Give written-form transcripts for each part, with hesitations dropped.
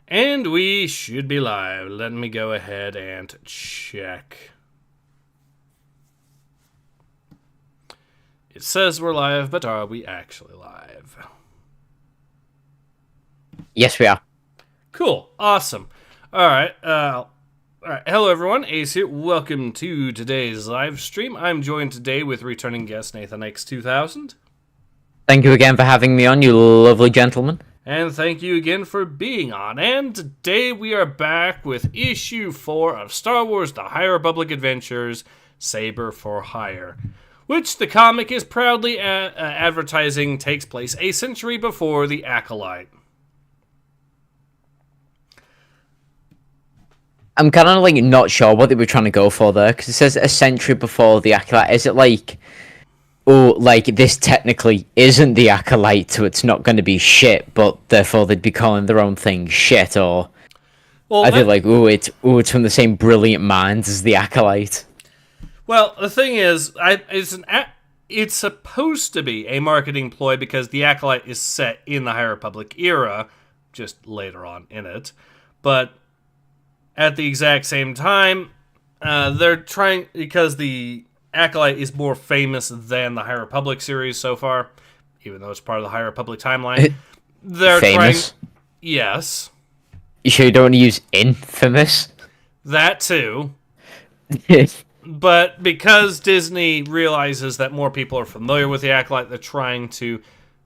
And we should be live. Let me go ahead and check. It says we're live, but are we actually live? Yes, we are. Cool. Awesome. Alright, hello everyone, Ace here. Welcome to today's live stream. I'm joined today with returning guest Nathan X2000. Thank you again for having me on, you lovely gentleman. And thank you again for being on. And today we are back with issue 4 of Star Wars The High Republic Adventures, Saber for Hire, which the comic is proudly advertising takes place a century before The Acolyte. I'm kind of like not sure what they were trying to go for there, because it says a century before The Acolyte. Is it like, oh, like this technically isn't The Acolyte, so it's not going to be shit, but therefore they'd be calling their own thing shit, or I feel like, it's from the same brilliant minds as The Acolyte. Well, the thing is, it's supposed to be a marketing ploy because The Acolyte is set in the High Republic era, just later on in it, but at the exact same time, they're trying, because the Acolyte is more famous than the High Republic series so far, even though it's part of the High Republic timeline. They're famous? Yes. You sure you don't want to use infamous? That too. But because Disney realizes that more people are familiar with the Acolyte, they're trying to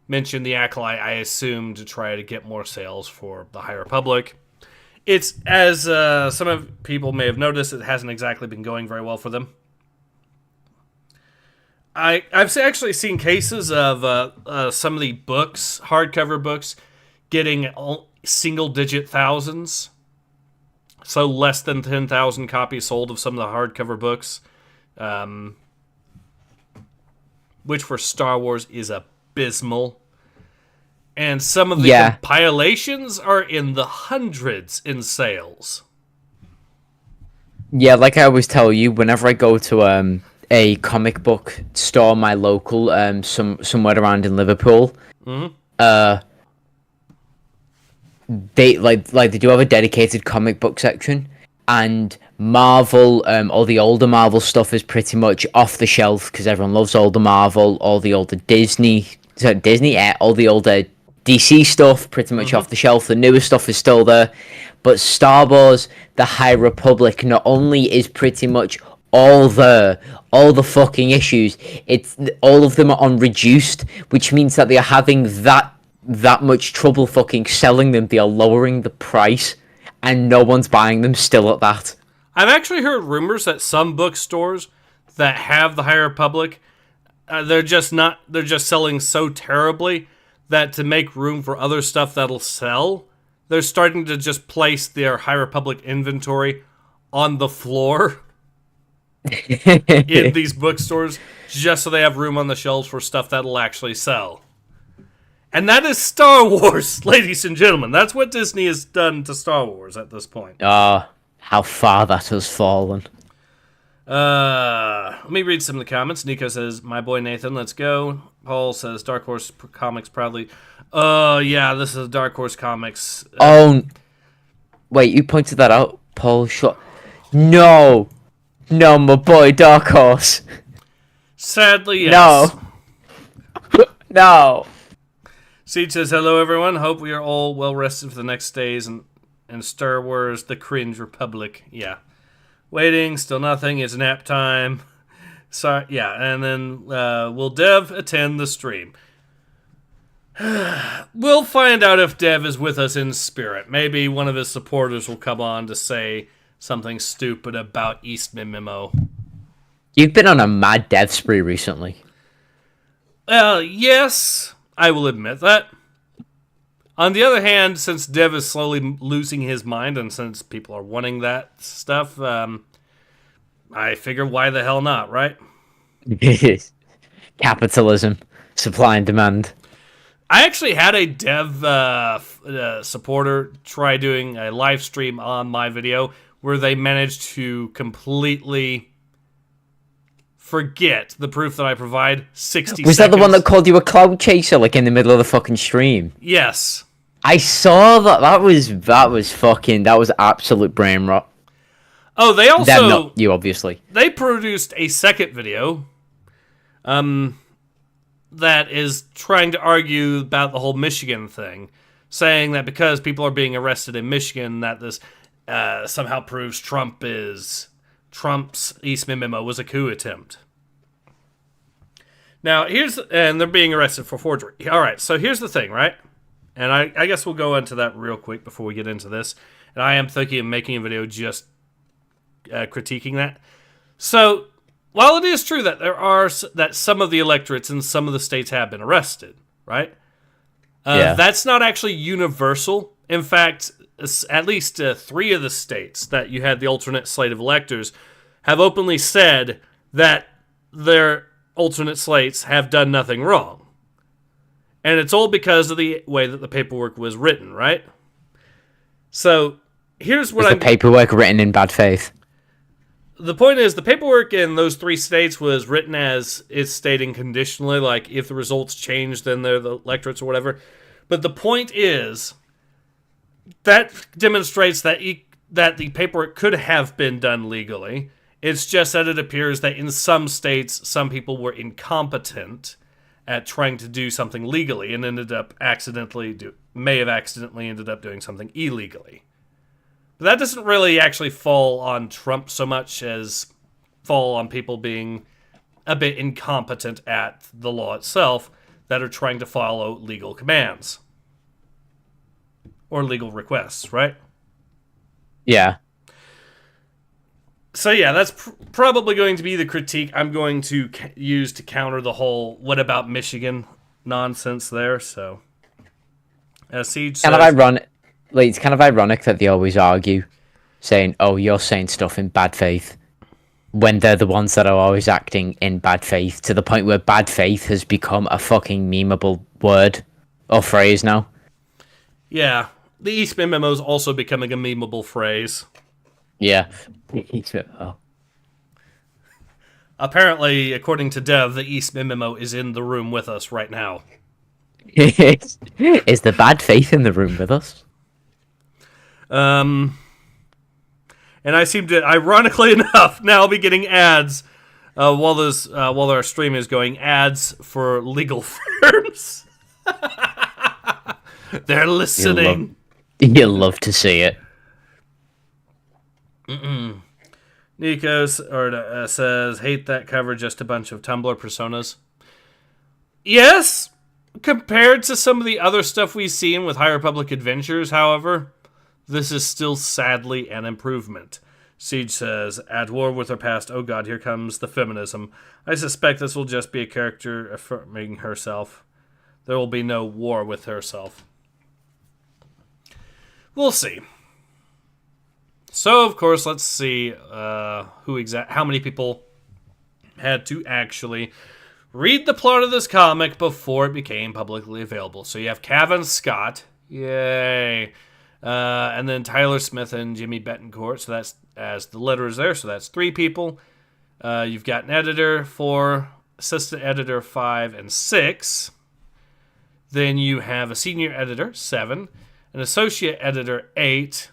mention the Acolyte, I assume, to try to get more sales for the High Republic. It's, as some of people may have noticed, it hasn't exactly been going very well for them. I've actually seen cases of some of the books, hardcover books, getting single-digit thousands. So less than 10,000 copies sold of some of the hardcover books. Which for Star Wars is abysmal. And some of the compilations are in the hundreds in sales. Yeah, like I always tell you, whenever I go to a comic book store, my local, somewhere around in Liverpool, they they do have a dedicated comic book section, and Marvel, all the older Marvel stuff is pretty much off the shelf because everyone loves older Marvel, all the older all the older DC stuff pretty much off the shelf. The newer stuff is still there, but Star Wars The High Republic not only is pretty much all there, all the fucking issues, it's all of them are on reduced, which means that they are having that much trouble fucking selling them. They are lowering the price and no one's buying them still at that. I've actually heard rumors that some bookstores that have the High Republic, they're just selling so terribly that to make room for other stuff that'll sell, they're starting to just place their High Republic inventory on the floor in these bookstores, just so they have room on the shelves for stuff that'll actually sell. And that is Star Wars, ladies and gentlemen. That's what Disney has done to Star Wars at this point. How far that has fallen. Let me read some of the comments. Nico says, "My boy Nathan, let's go." Paul says, "Dark Horse Comics proudly." Yeah, this is Dark Horse Comics. Wait, you pointed that out, Paul. No, my boy Dark Horse. Sadly, yes. No. Siege says, "Hello, everyone. Hope we are all well rested for the next days and Star Wars: The Cringe Republic." Yeah. Waiting, still nothing. It's nap time. Sorry, yeah, and then will Dev attend the stream? We'll find out if Dev is with us in spirit. Maybe one of his supporters will come on to say something stupid about Eastman Memo. You've been on a mad Dev spree recently. Yes, I will admit that. On the other hand, since Dev is slowly losing his mind, and since people are wanting that stuff, I figure why the hell not, right? Capitalism, supply and demand. I actually had a Dev supporter try doing a live stream on my video where they managed to completely forget the proof that I provide. 60 Was seconds. that the one that called you a cloud chaser, like in the middle of the fucking stream? Yes. I saw that. That was absolute brain rot. Oh, they also Them, not you, obviously. they produced a second video, that is trying to argue about the whole Michigan thing, saying that because people are being arrested in Michigan, that this somehow proves Trump's Eastman memo was a coup attempt. Now, and they're being arrested for forgery. All right, so here's the thing, right? And I guess we'll go into that real quick before we get into this. And I am thinking of making a video just critiquing that. So, while it is true that that some of the electorates in some of the states have been arrested, right? That's not actually universal. In fact, at least 3 of the states that you had the alternate slate of electors have openly said that their alternate slates have done nothing wrong. And it's all because of the way that the paperwork was written, right? So, here's what the paperwork written in bad faith? The point is, the paperwork in those 3 states was written as it's stating conditionally, like if the results change, then they're the electorates or whatever. But the point is, that demonstrates that that the paperwork could have been done legally. It's just that it appears that in some states, some people were incompetent at trying to do something legally and may have accidentally ended up doing something illegally. But that doesn't really actually fall on Trump so much as fall on people being a bit incompetent at the law itself that are trying to follow legal commands. Or legal requests, right? Yeah. So yeah, that's probably going to be the critique I'm going to use to counter the whole "what about Michigan" nonsense there. So, Siege says, it's kind of ironic that they always argue, saying, "Oh, you're saying stuff in bad faith," when they're the ones that are always acting in bad faith, to the point where bad faith has become a fucking memeable word or phrase now. Yeah, the Eastman memo is also becoming a memeable phrase. Yeah. Apparently, according to Dev, the Eastman memo is in the room with us right now. Is the bad faith in the room with us? And I seem to, ironically enough, now be getting ads while our stream is going, ads for legal firms. They're listening. You'll love to see it. Nico says, hate that cover, just a bunch of Tumblr personas. Yes, compared to some of the other stuff we've seen with High Republic Adventures, however, this is still sadly an improvement. Siege says, at war with her past, oh god, here comes the feminism. I suspect this will just be a character affirming herself. There will be no war with herself. We'll see. So, of course, let's see how many people had to actually read the plot of this comic before it became publicly available. So you have Cavan Scott, yay, and then Tyler Smith and Jimmy Betancourt. So that's, as the letter is there, so that's 3 people. You've got an editor 4, assistant editor 5, and 6. Then you have a senior editor 7, an associate editor 8.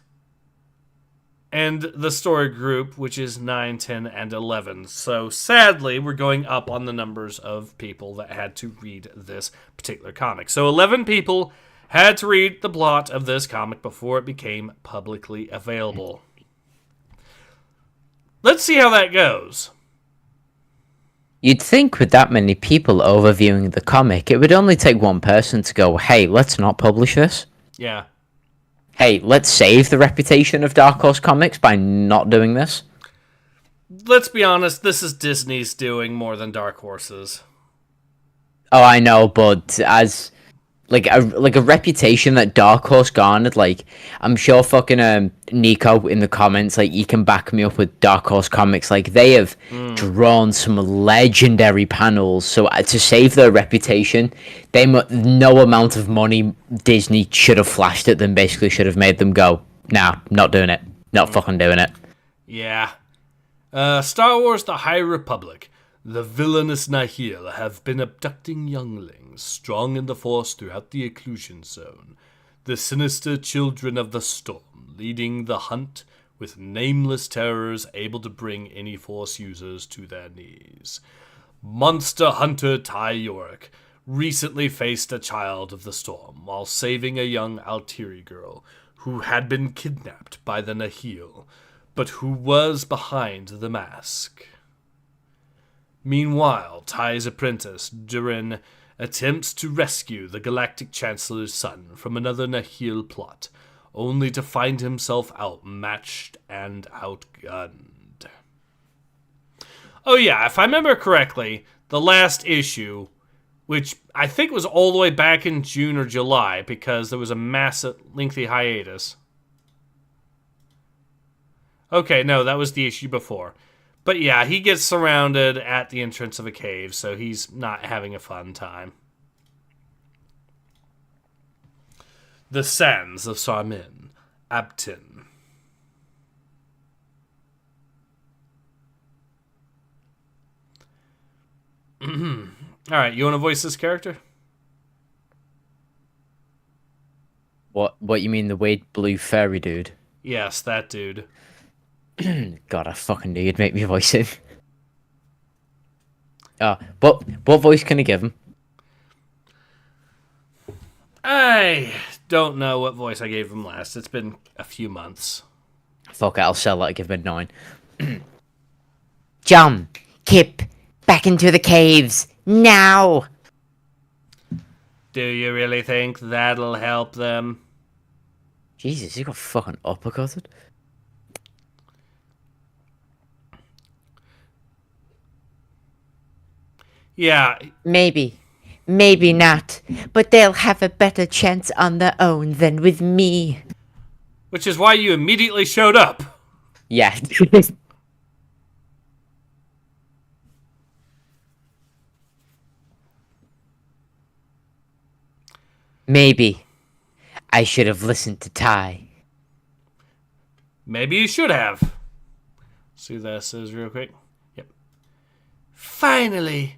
And the story group, which is 9, 10, and 11. So, sadly, we're going up on the numbers of people that had to read this particular comic. So, 11 people had to read the plot of this comic before it became publicly available. Let's see how that goes. You'd think with that many people overviewing the comic, it would only take one person to go, hey, let's not publish this. Yeah. Hey, let's save the reputation of Dark Horse Comics by not doing this. Let's be honest, this is Disney's doing more than Dark Horse's. Oh, I know, but as like a reputation that Dark Horse garnered, like I'm sure fucking Nico in the comments, like you can back me up with Dark Horse Comics, like they have drawn some legendary panels. So to save their reputation, no amount of money Disney should have flashed at them basically should have made them go, nah, not doing it, not fucking doing it. Yeah. Star Wars: The High Republic. The villainous Nihil have been abducting younglings strong in the Force throughout the Occlusion Zone. the sinister children of the storm, leading the hunt with nameless terrors able to bring any Force users to their knees. Monster hunter Ty Yorick recently faced a child of the storm while saving a young Altiri girl who had been kidnapped by the Nahil, but who was behind the mask. Meanwhile, Ty's apprentice, Durin, attempts to rescue the Galactic Chancellor's son from another Nahil plot, only to find himself outmatched and outgunned. Oh yeah, if I remember correctly, the last issue, which I think was all the way back in June or July, because there was a massive, lengthy hiatus. Okay, no, that was the issue before. But yeah, he gets surrounded at the entrance of a cave, so he's not having a fun time. The Sands of Sarmin, Abtin. Alright, you want to voice this character? What you mean, the weird blue fairy dude? Yes, that dude. God, I fucking knew you'd make me voice him. What voice can I give him? I don't know what voice I gave him last. It's been a few months. Fuck it, I'll sell that, give him a 9. Jump! Kip! Back into the caves! Now! Do you really think that'll help them? Jesus, he got fucking uppercutted. Yeah. Maybe not, but they'll have a better chance on their own than with me. Which is why you immediately showed up. Yeah. Maybe I should have listened to Ty. Maybe you should have. See what that says real quick. Yep. Finally.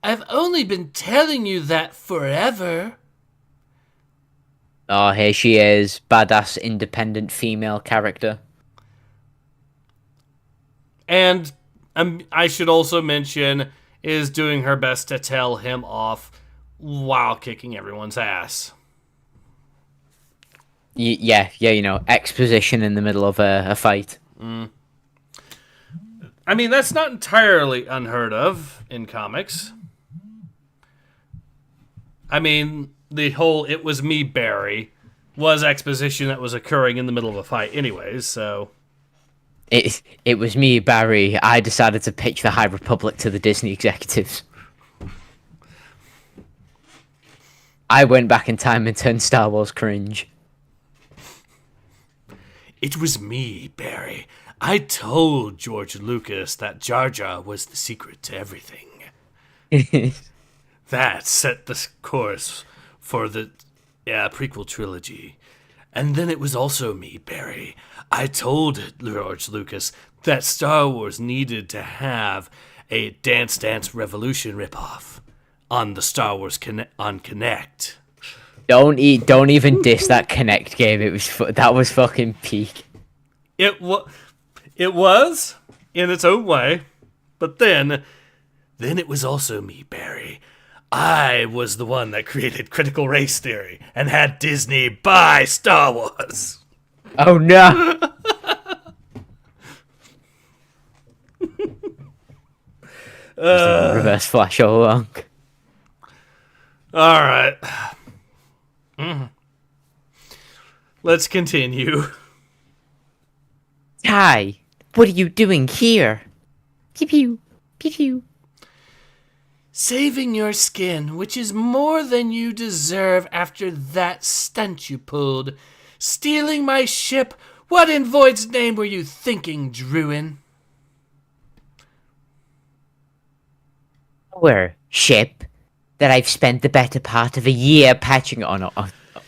I've only been telling you that forever. Oh, here she is. Badass, independent female character. And I should also mention, is doing her best to tell him off while kicking everyone's ass. Yeah, you know, exposition in the middle of a fight. I mean, that's not entirely unheard of in comics. I mean, the whole "it was me, Barry" was exposition that was occurring in the middle of a fight anyways, so... It was me, Barry. I decided to pitch the High Republic to the Disney executives. I went back in time and turned Star Wars cringe. It was me, Barry. I told George Lucas that Jar Jar was the secret to everything. That set the course for the prequel trilogy. And then it was also me, Barry. I told George Lucas that Star Wars needed to have a Dance Dance Revolution ripoff on the Star Wars on Connect. Don't even diss that Connect game. That was fucking peak. It was in its own way, but then it was also me, Barry. I was the one that created critical race theory and had Disney buy Star Wars. Oh no! Reverse Flash all along. All right. Let's continue. Ty, what are you doing here? Pew pew, pew pew. Saving your skin, which is more than you deserve after that stunt you pulled. Stealing my ship. What in Void's name were you thinking, Druin? Our ship that I've spent the better part of a year patching on. Oh,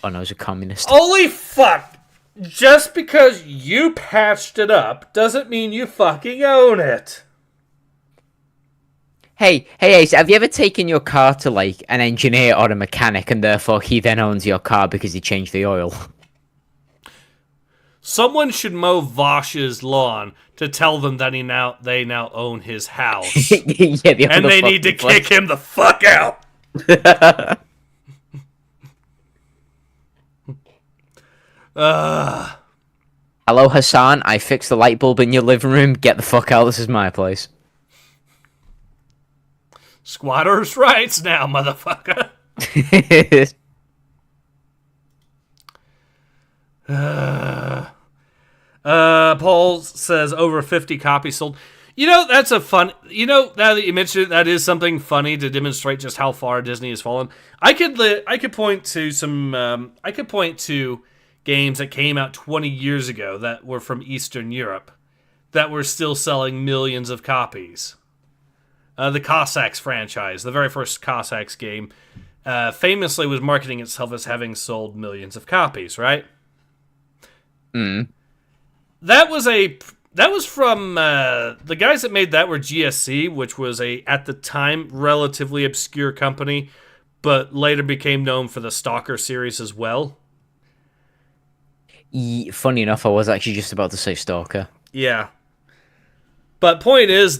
no, I was a communist. Holy fuck! Just because you patched it up doesn't mean you fucking own it. Hey, Ace, have you ever taken your car to, like, an engineer or a mechanic, and therefore he then owns your car because he changed the oil? Someone should mow Vosh's lawn to tell them that they now own his house. Yeah, And they need to kick him the fuck out. Hello, Hassan. I fixed the light bulb in your living room. Get the fuck out. This is my place. Squatters' rights now, motherfucker. Paul says over 50 copies sold. You know, that's a fun. You know, now that you mentioned it, that is something funny to demonstrate just how far Disney has fallen. I could point to some. I could point to games that came out 20 years ago that were from Eastern Europe that were still selling millions of copies. The Cossacks franchise, the very first Cossacks game, famously was marketing itself as having sold millions of copies, right? That was from the guys that made that were GSC, which was at the time relatively obscure company, but later became known for the Stalker series as well. Funny enough, I was actually just about to say Stalker. Yeah, but point is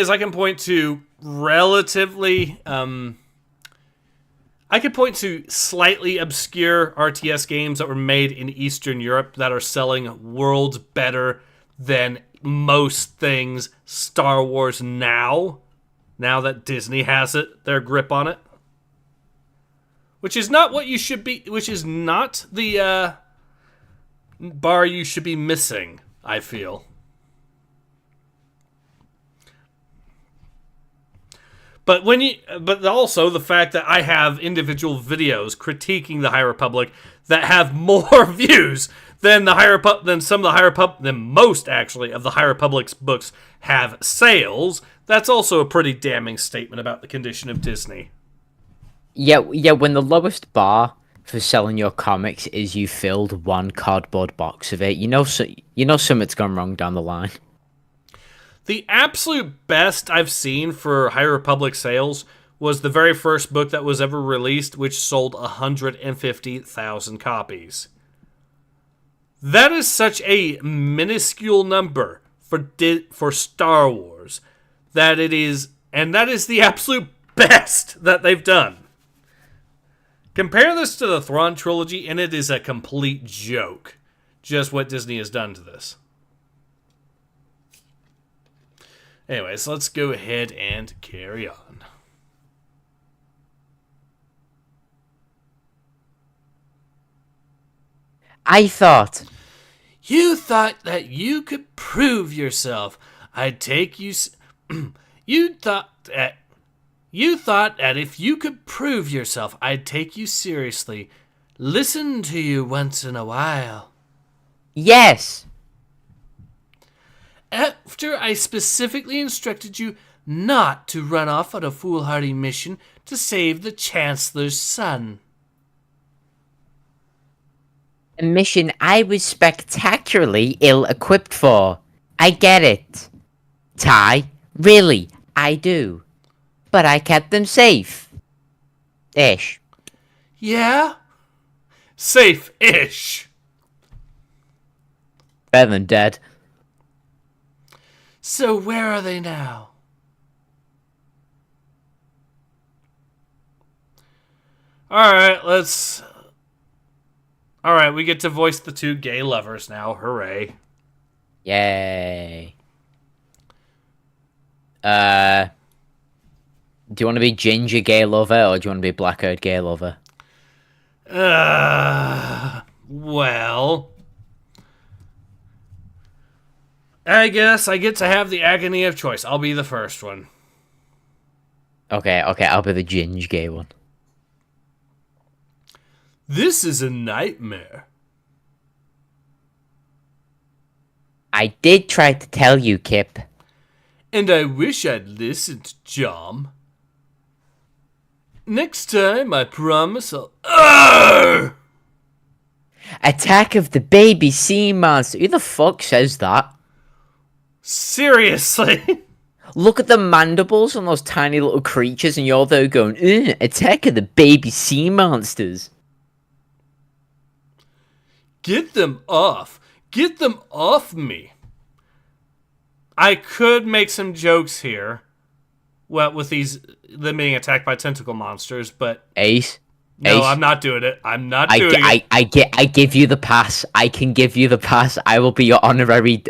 I can point to relatively I could point to slightly obscure RTS games that were made in Eastern Europe that are selling worlds better than most things Star Wars now that Disney has their grip on it. Which is not what you should be, which is not the bar you should be missing, I feel. But also the fact that I have individual videos critiquing the High Republic that have more views than than most actually of the High Republic's books have sales. That's also a pretty damning statement about the condition of Disney. Yeah. When the lowest bar for selling your comics is you filled one cardboard box of it, you know something's gone wrong down the line. The absolute best I've seen for High Republic sales was the very first book that was ever released, which sold 150,000 copies. That is such a minuscule number for Star Wars that is the absolute best that they've done. Compare this to the Thrawn trilogy, and it is a complete joke, just what Disney has done to this. Anyways, let's go ahead and carry on. You thought that you could prove yourself. I'd take you... You thought that if you could prove yourself, I'd take you seriously. Listen to you once in a while. Yes. After I specifically instructed you not to run off on a foolhardy mission to save the Chancellor's son. A mission I was spectacularly ill-equipped for. I get it. Ty, really, I do. But I kept them safe. Ish. Yeah? Safe-ish. Better than dead. So where are they now? Alright, we get to voice the two gay lovers now. Hooray. Yay. Do you want to be ginger gay lover, or do you want to be black-haired gay lover? Well... I guess I get to have the agony of choice. I'll be the first one. Okay, I'll be the ginger gay one. This is a nightmare. I did try to tell you, Kip. And I wish I'd listened, Jom. Next time, I promise I'll... Arrgh! Attack of the baby sea monster. Who the fuck says that? Seriously? look at the mandibles on those tiny little creatures, and you're there going, attack of the baby sea monsters. Get them off. Get them off me. I could make some jokes here. Well, with them being attacked by tentacle monsters, but Ace. no, Ace. I'm not doing it. I'm not doing it. I give you the pass. I can give you the pass. I will be your honorary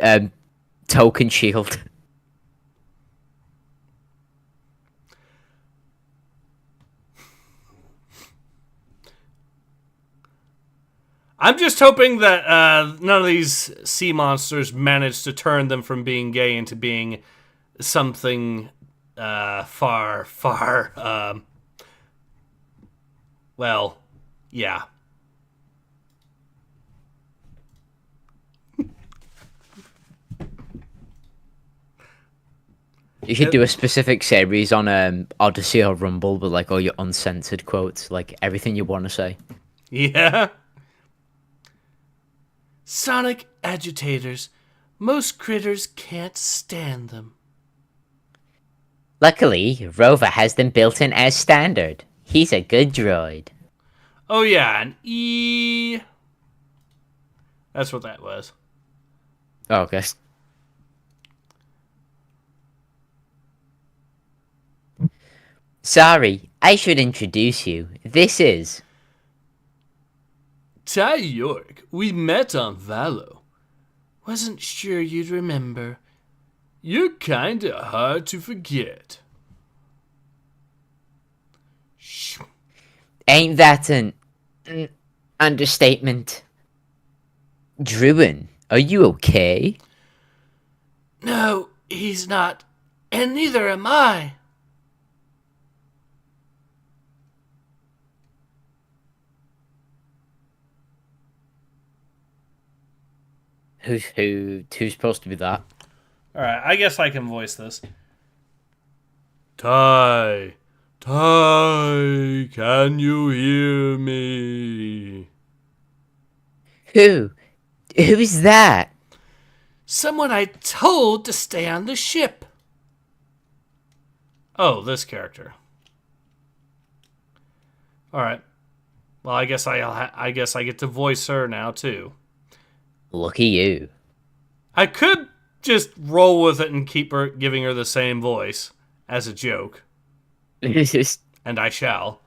token shield. I'm just hoping that none of these sea monsters manage to turn them from being gay into being something far, far, well, yeah. You should do a specific series on Odyssey or Rumble with like all your uncensored quotes, like everything you want to say. Yeah. Sonic agitators. Most critters can't stand them. Luckily, Rover has them built in as standard. He's a good droid. Oh yeah, an E. That's what that was. Oh, okay. Sorry, I should introduce you. This is... Ty York, we met on Valo. Wasn't sure you'd remember. You're kinda hard to forget. Shh. Ain't that an understatement? Druin, are you okay? No, he's not. And neither am I. Who's supposed to be that? Alright, I guess I can voice this. Ty, can you hear me? Who is that? Someone I told to stay on the ship. Oh, this character. Alright. Well, I guess I get to voice her now, too. Look at you. I could just roll with it and keep giving her the same voice as a joke. And I shall.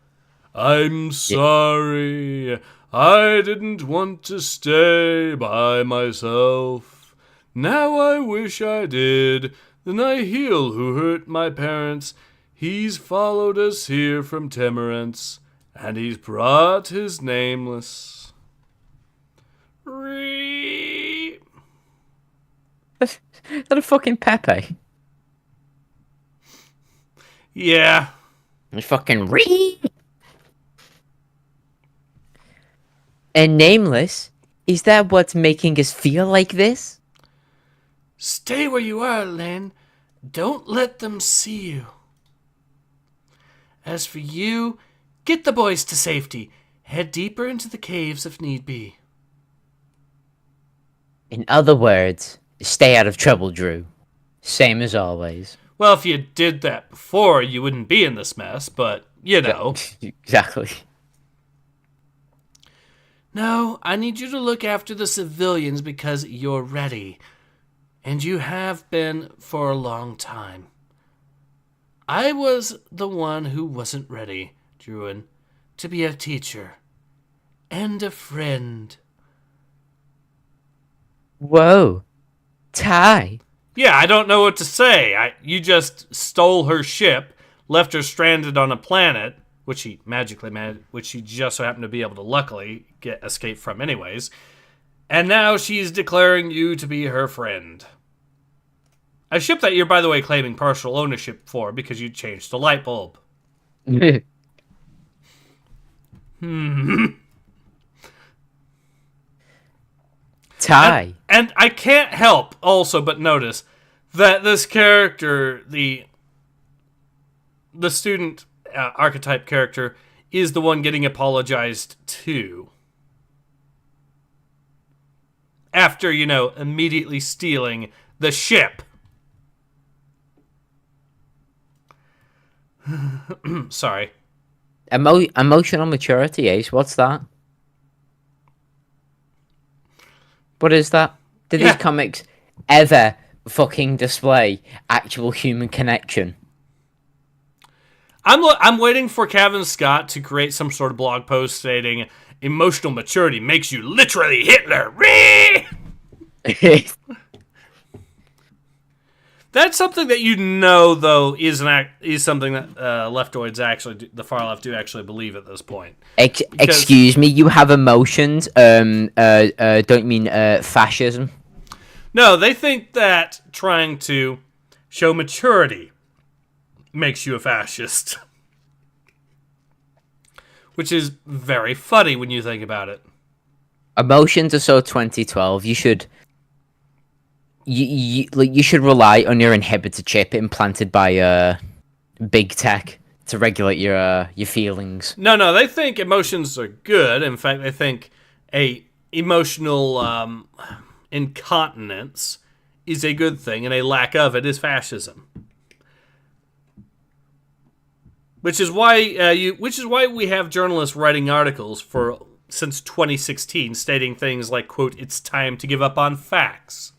I'm sorry. I didn't want to stay by myself. Now I wish I did. The Nihil who hurt my parents, he's followed us here from Temerance, and he's brought his nameless. Is that a fucking Pepe? Yeah. It's fucking And nameless? Is that what's making us feel like this? Stay where you are, Len. Don't let them see you. As for you, get the boys to safety. Head deeper into the caves if need be. In other words, stay out of trouble, Drew. Same as always. Well, if you did that before, you wouldn't be in this mess, but, you know. Exactly. No, I need you to look after the civilians because you're ready. And you have been for a long time. I was the one who wasn't ready, Druin, to be a teacher. And a friend. Whoa. Ty. Yeah, I don't know what to say. You just stole her ship, left her stranded on a planet, which she magically managed, which she just so happened to be able to luckily escape from anyways. And now she's declaring you to be her friend. A ship that you're, by the way, claiming partial ownership for because you changed the light bulb. Ty. And I can't help also but notice that this character, the student archetype character, is the one getting apologized to. After, immediately stealing the ship. Sorry. Emotional maturity, Ace. What's that? What is that? Do these comics ever fucking display actual human connection? I'm waiting for Kevin Scott to create some sort of blog post stating emotional maturity makes you literally Hitler. That's something that though, is something that leftoids the far left do actually believe at this point. Excuse me, you have emotions. Don't you mean fascism? No, they think that trying to show maturity makes you a fascist. Which is very funny when you think about it. Emotions are so 2012. You should rely on your inhibitor chip implanted by big tech to regulate your feelings. No, they think emotions are good. In fact, they think a emotional incontinence is a good thing, and a lack of it is fascism. Which is why we have journalists writing articles since 2016 stating things like, quote, "It's time to give up on facts,"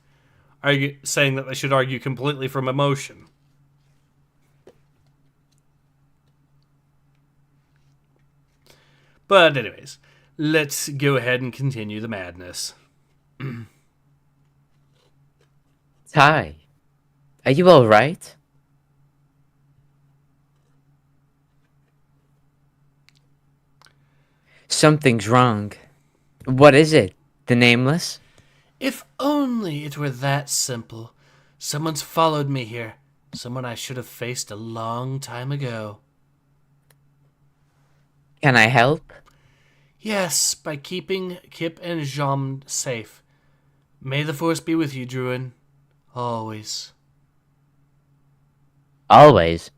saying that they should argue completely from emotion. But anyways, let's go ahead and continue the madness. Ty, are you all right? Something's wrong. What is it? The Nameless? If only it were that simple. Someone's followed me here. Someone I should have faced a long time ago. Can I help? Yes, by keeping Kip and Jom safe. May the Force be with you, Druin. Always. Always?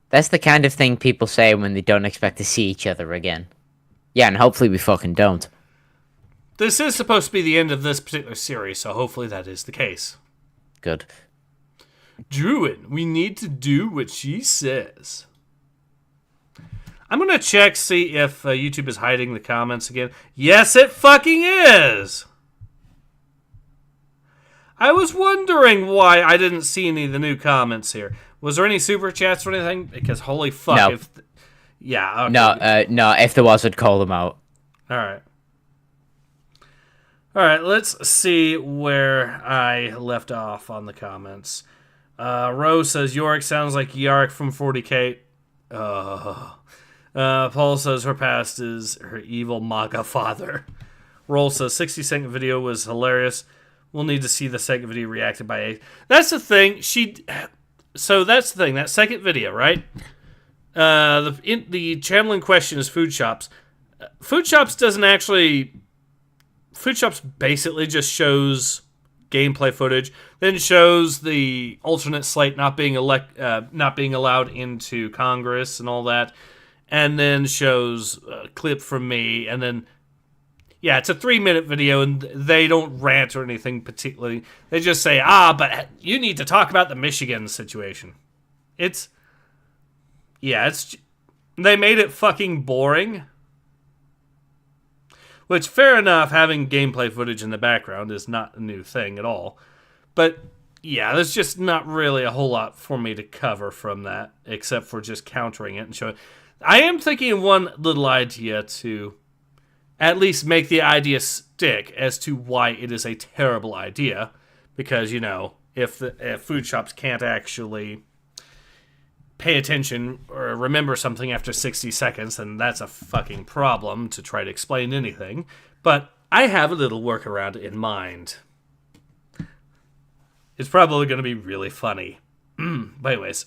That's the kind of thing people say when they don't expect to see each other again. Yeah, and hopefully we fucking don't. This is supposed to be the end of this particular series, so hopefully that is the case. Good. Druin, we need to do what she says. I'm gonna check, see if YouTube is hiding the comments again. Yes, it fucking is! I was wondering why I didn't see any of the new comments here. Was there any super chats or anything? Because holy fuck. No. Yeah, okay. No, if there was, I'd call them out. Alright, let's see where I left off on the comments. Rose says, Yorick sounds like Yark from 40K. Paul says, her past is her evil MAGA father. Roll says, 60-second video was hilarious. We'll need to see the second video reacted by A. That's the thing. So that's the thing. That second video, right? The channel in question is Food Shops. Food Shops basically just shows gameplay footage, then shows the alternate slate not being allowed into Congress and all that, and then shows a clip from me, and then it's a 3-minute video, and they don't rant or anything particularly. They just say, but you need to talk about the Michigan situation. They made it fucking boring. Which, fair enough, having gameplay footage in the background is not a new thing at all. But, yeah, there's just not really a whole lot for me to cover from that, except for just countering it and showing. I am thinking of one little idea to at least make the idea stick as to why it is a terrible idea. Because, if food shops can't actually pay attention or remember something after 60 seconds, then that's a fucking problem to try to explain anything. But I have a little workaround in mind. It's probably going to be really funny. But anyways,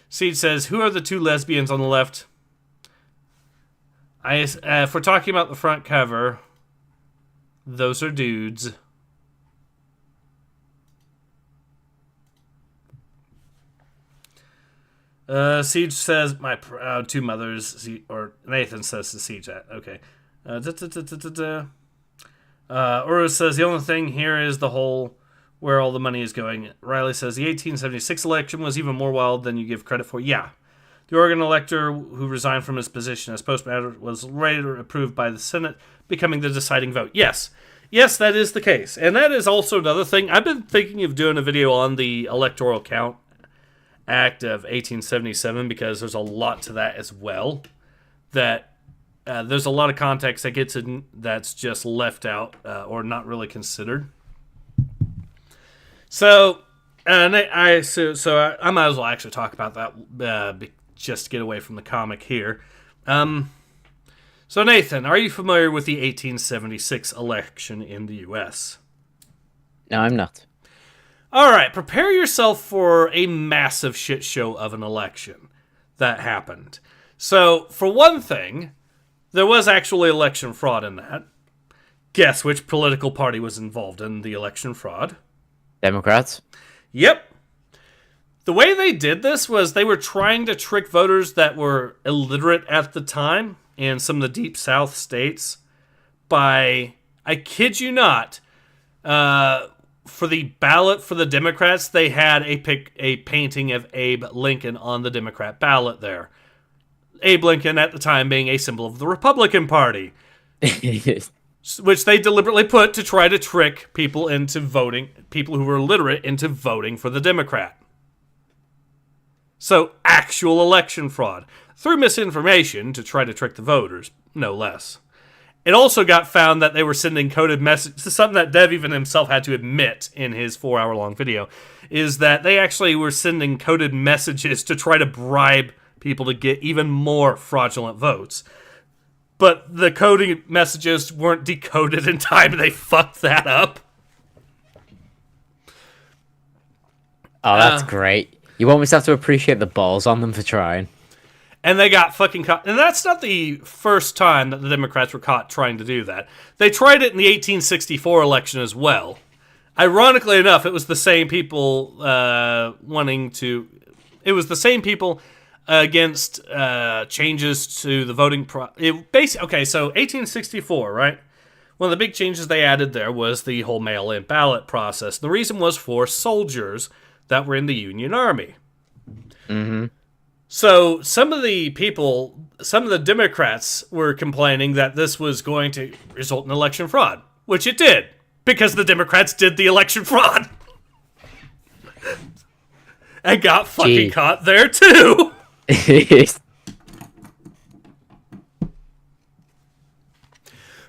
Siege says, who are the two lesbians on the left? If we're talking about the front cover, those are dudes. Siege says, my proud two mothers, or Nathan says to Siege that. Okay. Uru says, the only thing here is the whole where all the money is going. Riley says, the 1876 election was even more wild than you give credit for. Yeah. The Oregon elector who resigned from his position as postmaster was later approved by the Senate, becoming the deciding vote. Yes. Yes, that is the case. And that is also another thing. I've been thinking of doing a video on the Electoral Count Act of 1877 because there's a lot to that as well. That there's a lot of context that gets in that's just left out or not really considered. So, I might as well actually talk about that just to get away from the comic here. So, Nathan, are you familiar with the 1876 election in the U.S.? No, I'm not. All right, prepare yourself for a massive shit show of an election that happened. So, for one thing, there was actually election fraud in that. Guess which political party was involved in the election fraud? Democrats? Yep. The way they did this was they were trying to trick voters that were illiterate at the time in some of the deep South states by, I kid you not, for the ballot for the Democrats, they had a painting of Abe Lincoln on the Democrat ballot there. Abe Lincoln at the time being a symbol of the Republican Party. Which they deliberately put to try to trick people into voting, people who were illiterate into voting for the Democrat. So, actual election fraud. Through misinformation to try to trick the voters, no less. It also got found that they were sending coded messages, something that Dev even himself had to admit in his 4-hour-long video, is that they actually were sending coded messages to try to bribe people to get even more fraudulent votes. But the coding messages weren't decoded in time, and they fucked that up. Oh, that's great. You almost have to appreciate the balls on them for trying. And they got fucking caught. And that's not the first time that the Democrats were caught trying to do that. They tried it in the 1864 election as well. Ironically enough, it was the same people It was the same people against changes to the voting okay, so 1864, right? One of the big changes they added there was the whole mail-in ballot process. The reason was for soldiers that were in the Union Army. Mm-hmm. So some of the Democrats were complaining that this was going to result in election fraud, which it did, because the Democrats did the election fraud. And got fucking caught there, too.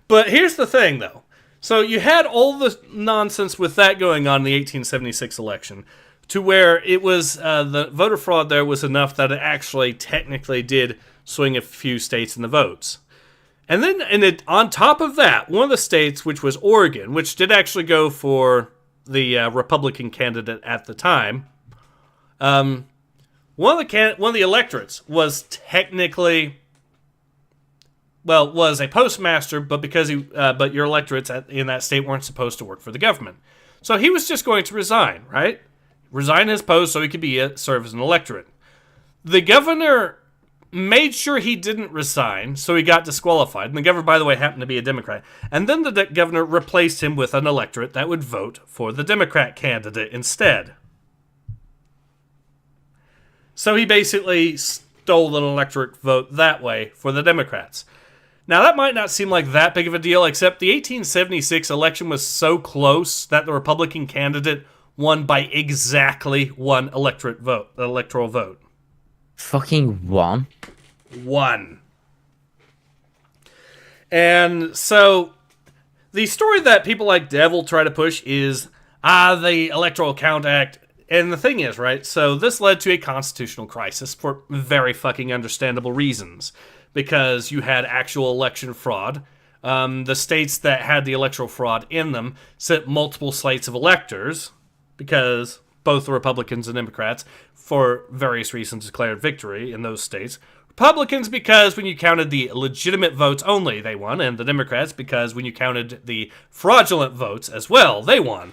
But here's the thing, though. So you had all the nonsense with that going on in the 1876 election, to where it was the voter fraud there was enough that it actually technically did swing a few states in the votes. And then on top of that, one of the states, which was Oregon, which did actually go for the Republican candidate at the time, one of the electorates was technically, was a postmaster, but because but your electorates in that state weren't supposed to work for the government, so he was just going to resign, right? Resign his post so he could serve as an electorate. The governor made sure he didn't resign, so he got disqualified. And the governor, by the way, happened to be a Democrat. And then the governor replaced him with an electorate that would vote for the Democrat candidate instead. So he basically stole an electorate vote that way for the Democrats. Now, that might not seem like that big of a deal, except the 1876 election was so close that the Republican candidate won by exactly one electoral vote. Fucking one? One. And so, the story that people like Devil try to push is, the Electoral Count Act. And the thing is, right, so this led to a constitutional crisis for very fucking understandable reasons. Because you had actual election fraud. The states that had the electoral fraud in them sent multiple slates of electors, because both the Republicans and Democrats, for various reasons, declared victory in those states. Republicans because when you counted the legitimate votes only, they won, and the Democrats because when you counted the fraudulent votes as well, they won.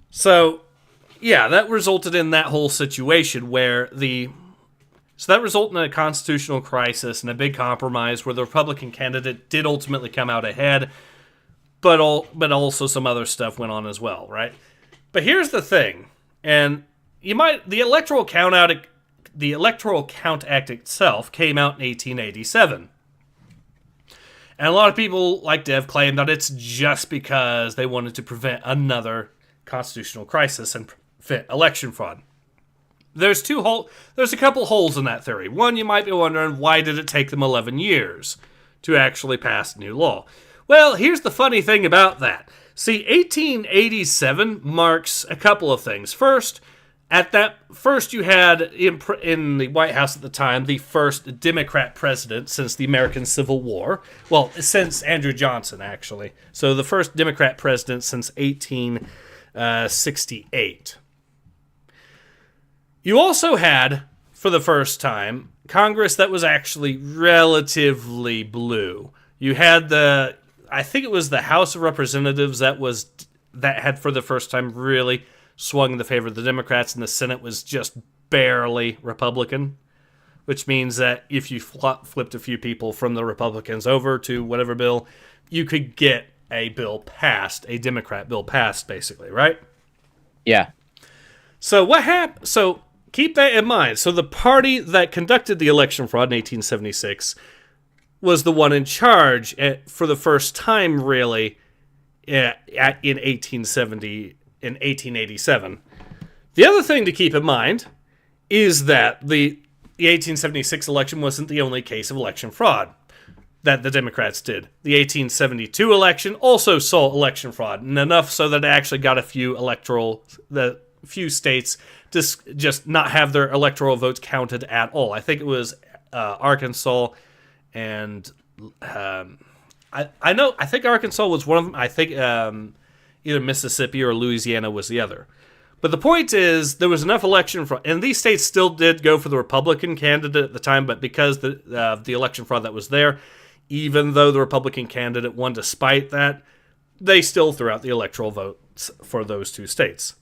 So, yeah, that resulted in that whole situation where So that resulted in a constitutional crisis and a big compromise where the Republican candidate did ultimately come out ahead, but also some other stuff went on as well, right? But here's the thing, and the Electoral Count Act itself came out in 1887. And a lot of people, like Dev, claim that it's just because they wanted to prevent another constitutional crisis and prevent election fraud. There's a couple holes in that theory. One, you might be wondering, why did it take them 11 years to actually pass new law? Well, here's the funny thing about that. See, 1887 marks a couple of things. First, you had in the White House at the time the first Democrat president since the American Civil War. Well, since Andrew Johnson, actually. So the first Democrat president since 1868. You also had, for the first time, Congress that was actually relatively blue. You had I think it was the House of Representatives that had for the first time really swung in the favor of the Democrats, and the Senate was just barely Republican, which means that if you flipped a few people from the Republicans over to whatever bill, you could get a Democrat bill passed, basically, right? Yeah. So what happened? So keep that in mind. So the party that conducted the election fraud in 1876 was the one in charge for the first time, really, in 1887. The other thing to keep in mind is that the 1876 election wasn't the only case of election fraud that the Democrats did. The 1872 election also saw election fraud, and enough so that it actually got a few states just not have their electoral votes counted at all. I think it was Arkansas and I think Arkansas was one of them. I think either Mississippi or Louisiana was the other. But the point is, there was enough election fraud, and these states still did go for the Republican candidate at the time, but because the election fraud that was there, even though the Republican candidate won despite that, they still threw out the electoral votes for those two states.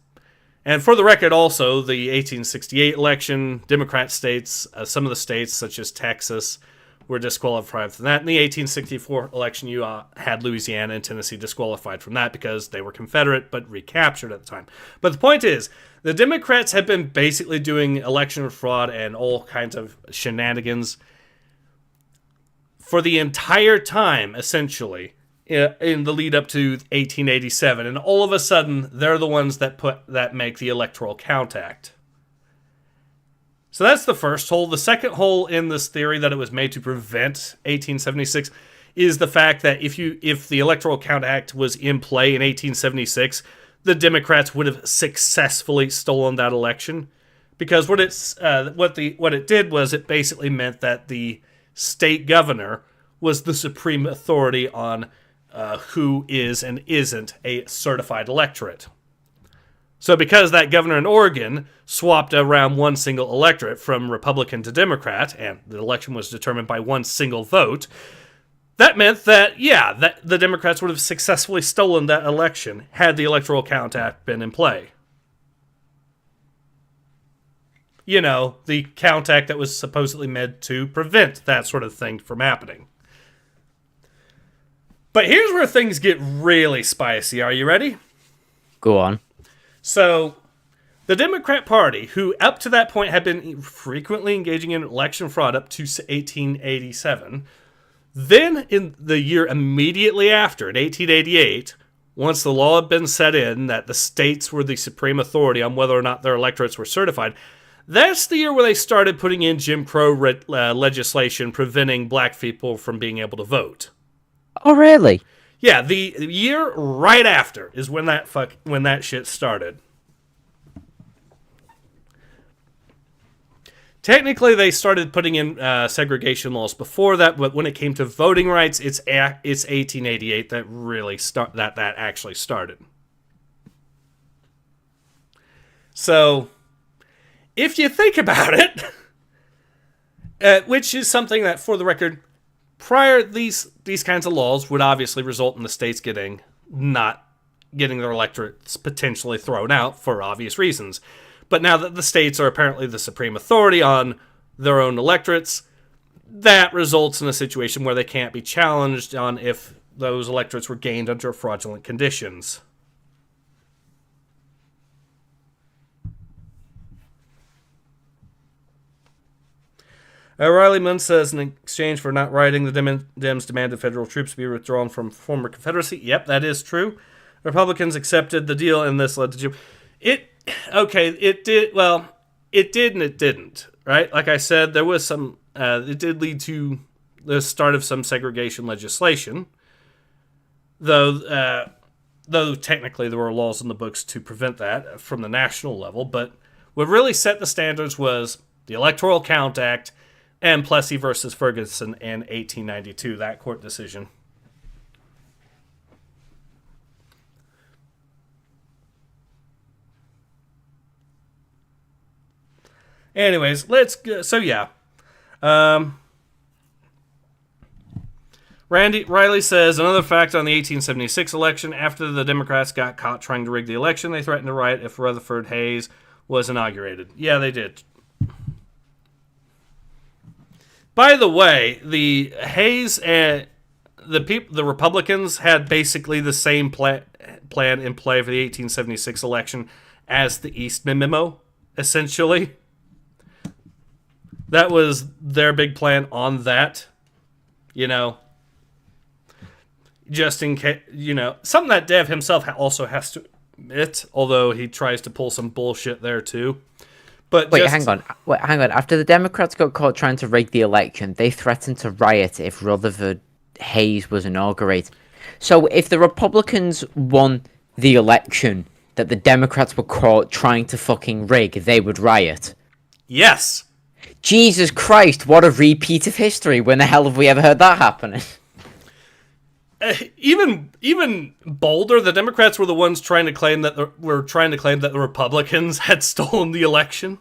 And for the record, also, the 1868 election, Democrat states, some of the states, such as Texas, were disqualified from that. In the 1864 election, you had Louisiana and Tennessee disqualified from that because they were Confederate but recaptured at the time. But the point is, the Democrats have been basically doing election fraud and all kinds of shenanigans for the entire time, essentially, in the lead up to 1887. And all of a sudden, they're the ones that make the Electoral Count Act. So that's the first hole. The second hole in this theory that it was made to prevent 1876 is the fact that if the Electoral Count Act was in play in 1876, the Democrats would have successfully stolen that election, because what it did was it basically meant that the state governor was the supreme authority on who is and isn't a certified electorate. So because that governor in Oregon swapped around one single electorate from Republican to Democrat, and the election was determined by one single vote, that meant that the Democrats would have successfully stolen that election had the Electoral Count Act been in play. You know, the Count Act that was supposedly meant to prevent that sort of thing from happening. But here's where things get really spicy. Are you ready? Go on. So, the Democrat Party, who up to that point had been frequently engaging in election fraud up to 1887, then in the year immediately after, in 1888, once the law had been set in that the states were the supreme authority on whether or not their electorates were certified, that's the year where they started putting in Jim Crow legislation preventing black people from being able to vote. Oh, really? Yeah, the year right after is when that shit started. Technically, they started putting in segregation laws before that, but when it came to voting rights, it's 1888 that really that actually started. So, if you think about it, which is something that, for the record, prior, these kinds of laws would obviously result in the states not getting their electorates potentially thrown out for obvious reasons. But now that the states are apparently the supreme authority on their own electorates, that results in a situation where they can't be challenged on if those electorates were gained under fraudulent conditions. Riley Munn says, in exchange for not rioting, the Dems demanded federal troops be withdrawn from former Confederacy. Yep, that is true. Republicans accepted the deal, and this led to... It did, and it didn't, right? Like I said, there was some... it did lead to the start of some segregation legislation, though technically there were laws in the books to prevent that from the national level, but what really set the standards was the Electoral Count Act and Plessy versus Ferguson in 1892, that court decision. Anyways, let's go. So, yeah. Riley says, another fact on the 1876 election, after the Democrats got caught trying to rig the election, they threatened to riot if Rutherford Hayes was inaugurated. Yeah, they did. By the way, the Hayes and the Republicans had basically the same plan in play for the 1876 election as the Eastman Memo, essentially. That was their big plan on that, just in case, something that Dev himself also has to admit, although he tries to pull some bullshit there too. But hang on. After the Democrats got caught trying to rig the election, they threatened to riot if Rutherford Hayes was inaugurated. So if the Republicans won the election that the Democrats were caught trying to fucking rig, they would riot. Yes. Jesus Christ, what a repeat of history. When the hell have we ever heard that happening? Even bolder, the Democrats were the ones trying to claim that the Republicans had stolen the election.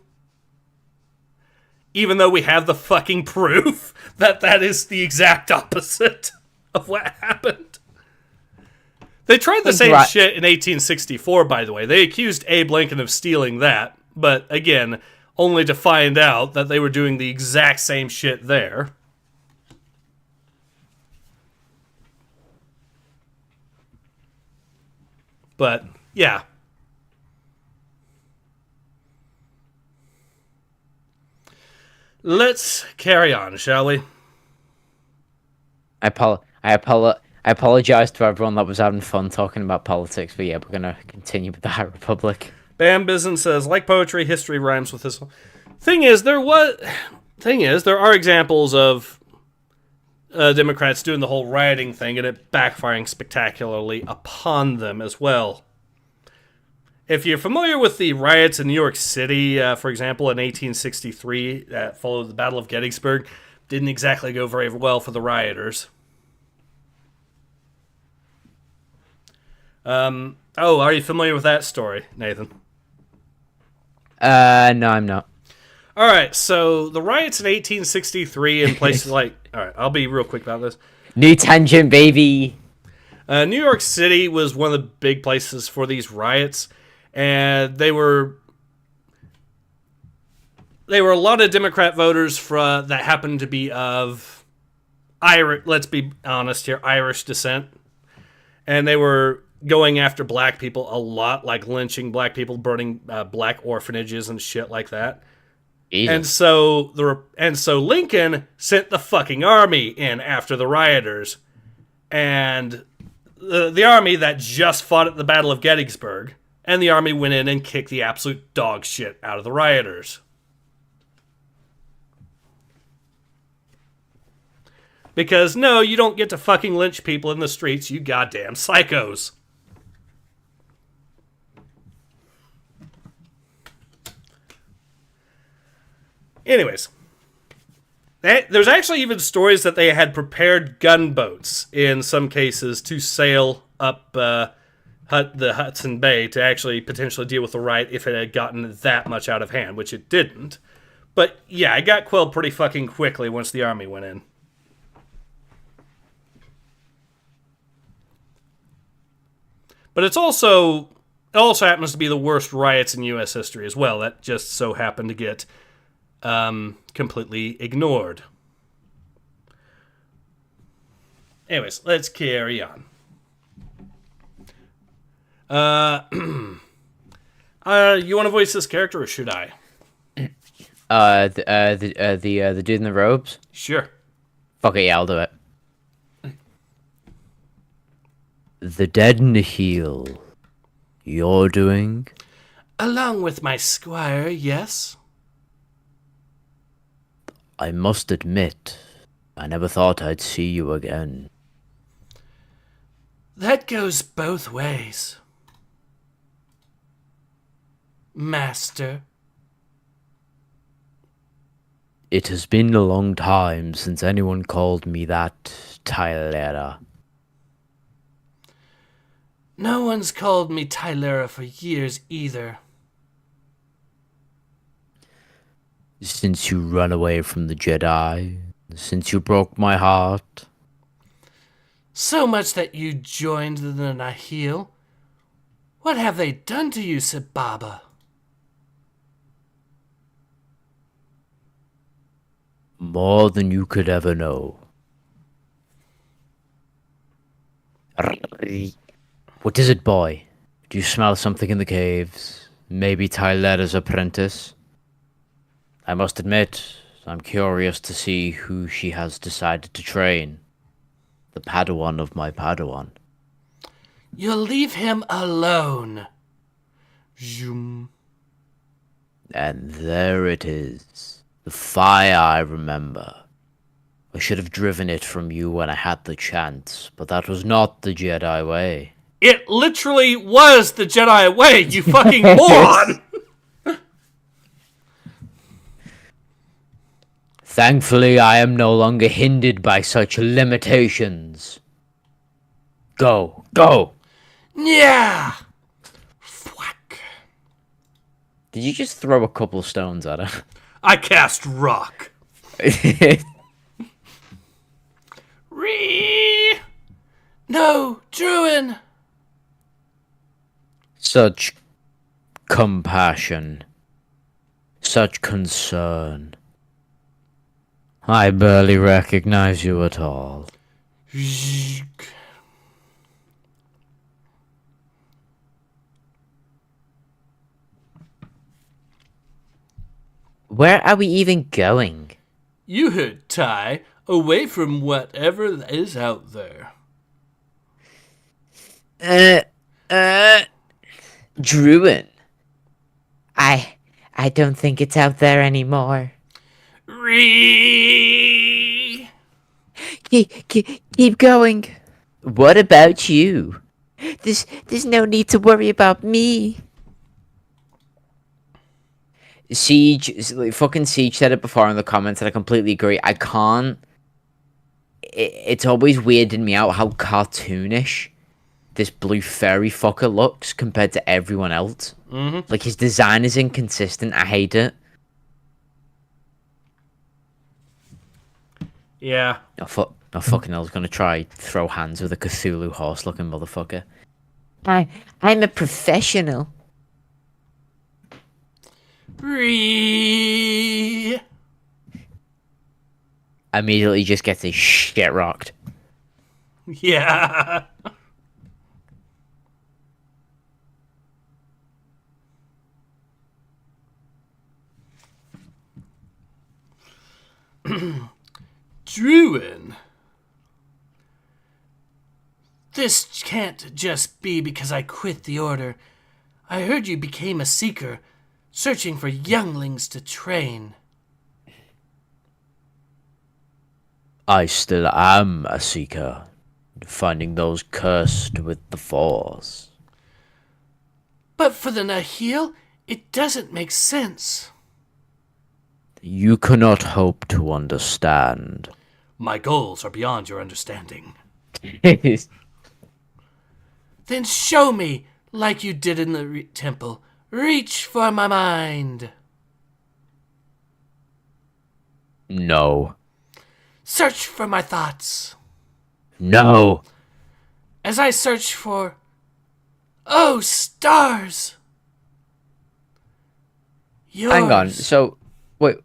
Even though we have the fucking proof that is the exact opposite of what happened. They tried the same shit in 1864, by the way. They accused Abe Lincoln of stealing that, but again, only to find out that they were doing the exact same shit there. But, yeah. Let's carry on, shall we? I apologize to everyone that was having fun talking about politics, but yeah, we're going to continue with the High Republic. Bam Bizen says, like poetry, history rhymes with this. Thing is, there are examples of Democrats doing the whole rioting thing and it backfiring spectacularly upon them as well. If you're familiar with the riots in New York City, for example, in 1863, that followed the Battle of Gettysburg, didn't exactly go very well for the rioters. Are you familiar with that story, Nathan? No, I'm not. Alright, so the riots in 1863 in places like... Alright, I'll be real quick about this. New tangent, baby! New York City was one of the big places for these riots, and they were a lot of Democrat voters that happened to be of Irish, let's be honest here, Irish descent. And they were going after black people a lot, like lynching black people, burning black orphanages and shit like that. Jesus. And so Lincoln sent the fucking army in after the rioters, and the army that just fought at the Battle of Gettysburg, and the army went in and kicked the absolute dog shit out of the rioters. Because no, you don't get to fucking lynch people in the streets, you goddamn psychos. Anyways, there's actually even stories that they had prepared gunboats in some cases to sail up the Hudson Bay to actually potentially deal with the riot if it had gotten that much out of hand, which it didn't. But yeah, it got quelled pretty fucking quickly once the army went in. But it also happens to be the worst riots in U.S. history as well. That just so happened to get completely ignored. Anyways, let's carry on. You want to voice this character, or should I? The dude in the robes? Sure. Fuck it, yeah, I'll do it. The dead Nihil. You're doing? Along with my squire, yes. I must admit, I never thought I'd see you again. That goes both ways. Master. It has been a long time since anyone called me that, Tylera. No one's called me Tylera for years either. Since you ran away from the Jedi, since you broke my heart. So much that you joined the Nihil. What have they done to you, Sababa? More than you could ever know. What is it, boy? Do you smell something in the caves? Maybe Tylera's apprentice? I must admit, I'm curious to see who she has decided to train. The Padawan of my Padawan. You'll leave him alone. Zoom. And there it is. The fire I remember. I should have driven it from you when I had the chance, but that was not the Jedi way. It literally was the Jedi way, you fucking moron! Thankfully, I am no longer hindered by such limitations. Go, go! Yeah! Fuck. Did you just throw a couple stones at her? I cast rock. Ree! No, Druin! Such compassion. Such concern. I barely recognize you at all. Zhk. Where are we even going? You heard Ty, away from whatever is out there. Druin. I don't think it's out there anymore. Ree! Keep going. What about you? There's no need to worry about me. Fucking Siege said it before in the comments, and I completely agree. I can't. It's always weirded me out how cartoonish this blue fairy fucker looks compared to everyone else. Mm-hmm. Like, his design is inconsistent. I hate it. Yeah. No fucking hell, I was gonna try throw hands with a Cthulhu horse-looking motherfucker. I'm a professional. Ree! Immediately just gets his shit rocked. Yeah. Druin. This can't just be because I quit the Order. I heard you became a seeker, searching for younglings to train. I still am a seeker, finding those cursed with the Force. But for the Nihil, it doesn't make sense. You cannot hope to understand. My goals are beyond your understanding. Then show me, like you did in the temple. Reach for my mind. No. Search for my thoughts. No. As I search for... Oh, stars! Yours. Hang on. So, wait,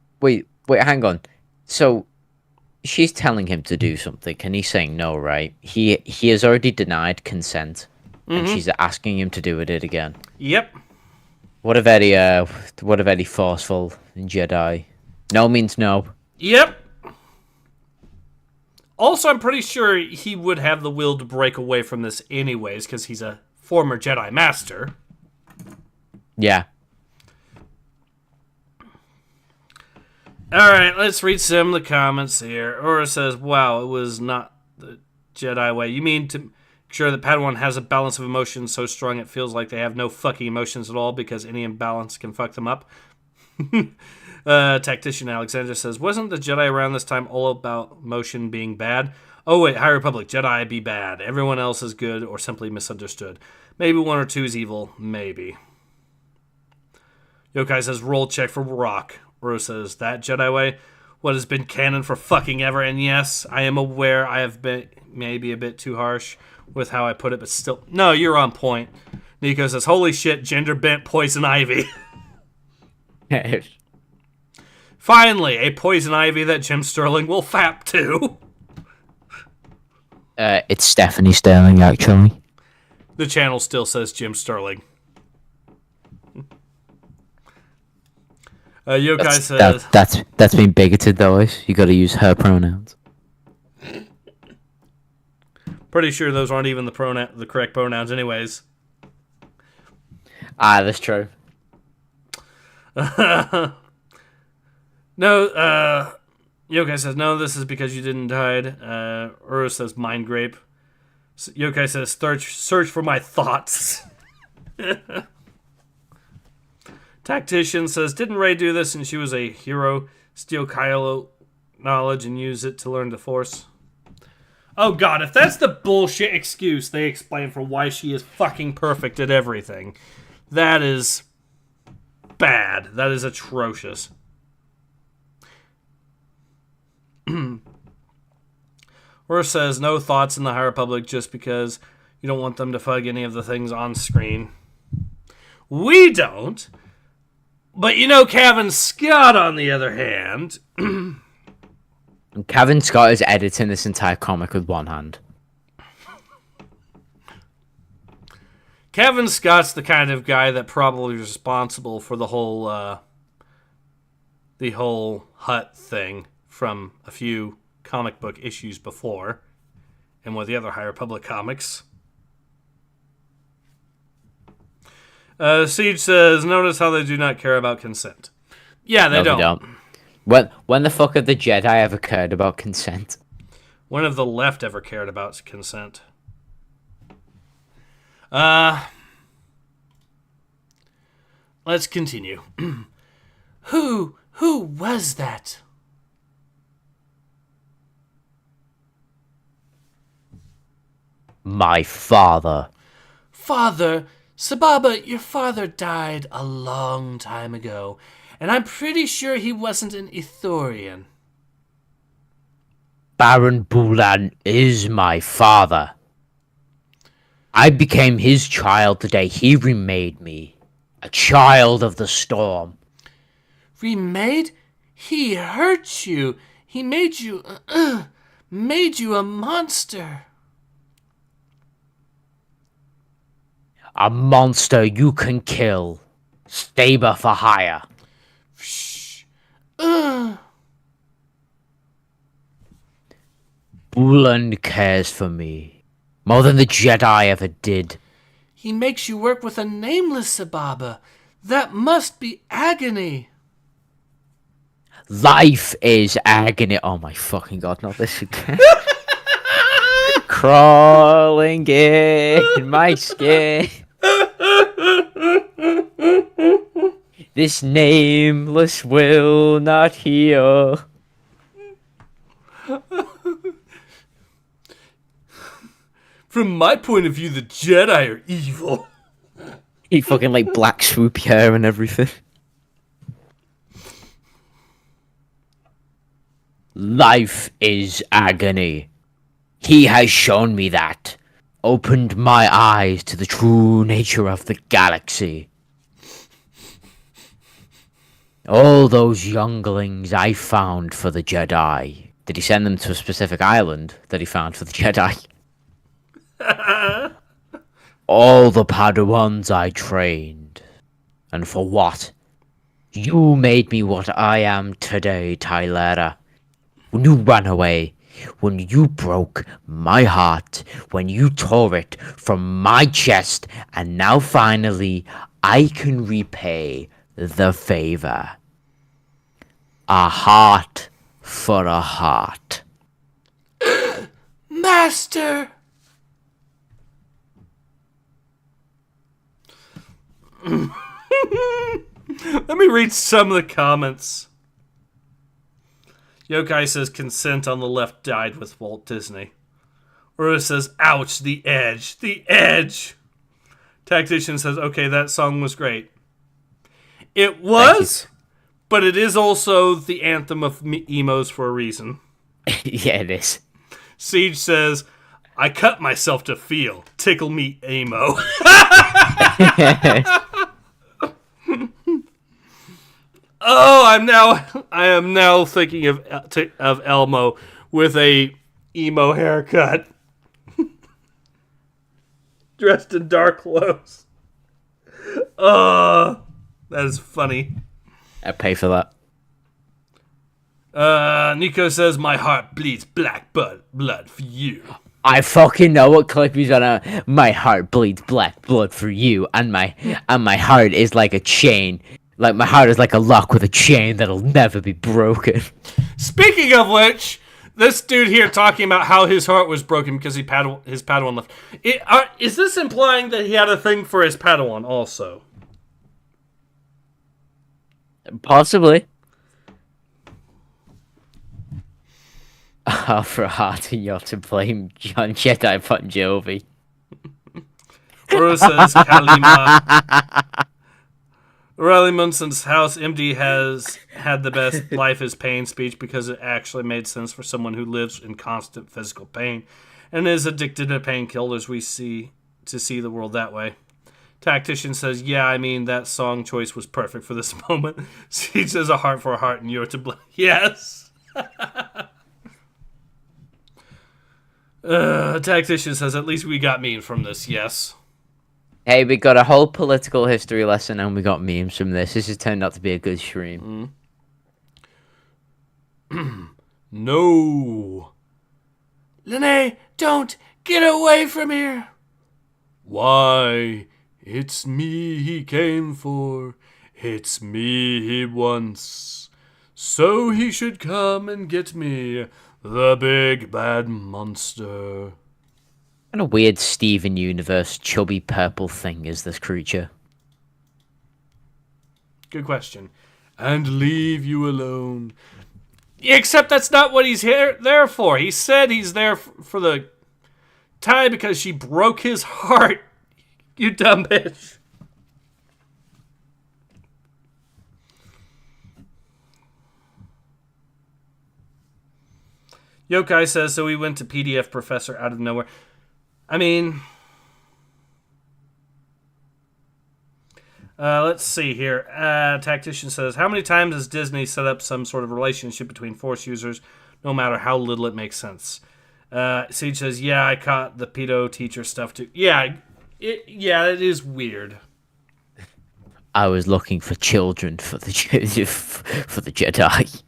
hang on. So, she's telling him to do something, and he's saying no, right? He has already denied consent, and she's asking him to do it again. Yep. What a very forceful Jedi. No means no. Yep. Also, I'm pretty sure he would have the will to break away from this anyways, because he's a former Jedi Master. Yeah. Alright, let's read some of the comments here. Aura says, wow, it was not the Jedi way. You mean to make sure that Padawan has a balance of emotions so strong it feels like they have no fucking emotions at all because any imbalance can fuck them up? Tactician Alexander says, wasn't the Jedi around this time all about motion being bad? Oh wait, High Republic, Jedi be bad. Everyone else is good or simply misunderstood. Maybe one or two is evil. Maybe. Yokai says, roll check for rock. Rose says, that Jedi way? What has been canon for fucking ever, and yes, I am aware I have been maybe a bit too harsh with how I put it, but still... No, you're on point. Nico says, holy shit, gender-bent poison ivy. Finally, a poison ivy that Jim Sterling will fap to. It's Stephanie Sterling, actually. The channel still says Jim Sterling. Yokai says... That's been bigoted, though, you gotta use her pronouns. Pretty sure those aren't even the correct pronouns anyways. Ah, that's true. No, Yokai says, no, this is because you didn't hide. Uru says, mind grape. Yokai says, search for my thoughts. Tactician says, didn't Rey do this and she was a hero? Steal Kylo knowledge and use it to learn the Force? Oh god, if that's the bullshit excuse they explain for why she is fucking perfect at everything, that is bad. That is atrocious. Or says, no thoughts in the High Republic just because you don't want them to fug any of the things on screen. We don't. But you know, Kevin Scott, on the other hand... Kevin Scott is editing this entire comic with one hand. Kevin Scott's the kind of guy that probably is responsible for the whole Hutt thing from a few comic book issues before, and with the other High Republic comics. Siege says, notice how they do not care about consent. Yeah, they don't. When the fuck have the Jedi ever cared about consent? When have the left ever cared about consent? Let's continue. Who was that? My father. Father? Sababa, your father died a long time ago, and I'm pretty sure he wasn't an Ithorian. Baron Bulan is my father. I became his child the day he remade me. A child of the storm. Remade? He hurt you. He made you a monster. A monster you can kill. Saber for hire. Shh. Bulan cares for me. More than the Jedi ever did. He makes you work with a nameless Sababa. That must be agony. Life is agony. Oh my fucking god, not this again. Crawling in my skin. This nameless will not heal. From my point of view, the Jedi are evil. He fucking like black swoopy hair and everything. Life is agony. He has shown me that. Opened my eyes to the true nature of the galaxy. All those younglings I found for the Jedi. Did he send them to a specific island that he found for the Jedi? All the Padawans I trained. And for what? You made me what I am today, Tylera. When you ran away, when you broke my heart, when you tore it from my chest, and now finally I can repay the favor. A heart for a heart. Master! Let me read some of the comments. Yokai says consent on the left died with Walt Disney. Ura says, ouch, the edge. The edge! Tactician says, okay, that song was great. It was, but it is also the anthem of emos for a reason. Yeah, it is. Siege says, I cut myself to feel. Tickle me emo. Oh, I am now thinking of Elmo with a emo haircut, dressed in dark clothes. That is funny. I pay for that. Nico says, my heart bleeds black blood for you. I fucking know what clip he's on. My heart bleeds black blood for you, and my heart is like a chain. Like, my heart is like a lock with a chain that'll never be broken. Speaking of which, this dude here talking about how his heart was broken because his Padawan left. Is this implying that he had a thing for his Padawan also? Possibly. Oh, for a heart and you're to blame, John Jedi Bon Jovi. Uro says, Kalima. Riley Munson's house, MD has had the best life is pain speech because it actually made sense for someone who lives in constant physical pain and is addicted to painkillers. We see the world that way. Tactician says, yeah, I mean, that song choice was perfect for this moment. He says, a heart for a heart and you're to blame. Yes. Tactician says, at least we got meme from this. Yes. Hey, we got a whole political history lesson and we got memes from this. This has turned out to be a good stream. No. Lene, don't get away from here. Why, it's me he came for. It's me he wants. So he should come and get me, the big bad monster. What a weird Steven Universe chubby purple thing is this creature? Good question. And leave you alone. Except that's not what he's there for. He said he's there for the tie because she broke his heart. You dumb bitch. Yokai says, so we went to PDF Professor out of nowhere. I mean, let's see here. Tactician says, how many times has Disney set up some sort of relationship between Force users, no matter how little it makes sense? Siege says, yeah, I caught the pedo teacher stuff too. Yeah, it is weird. I was looking for children for the for the Jedi.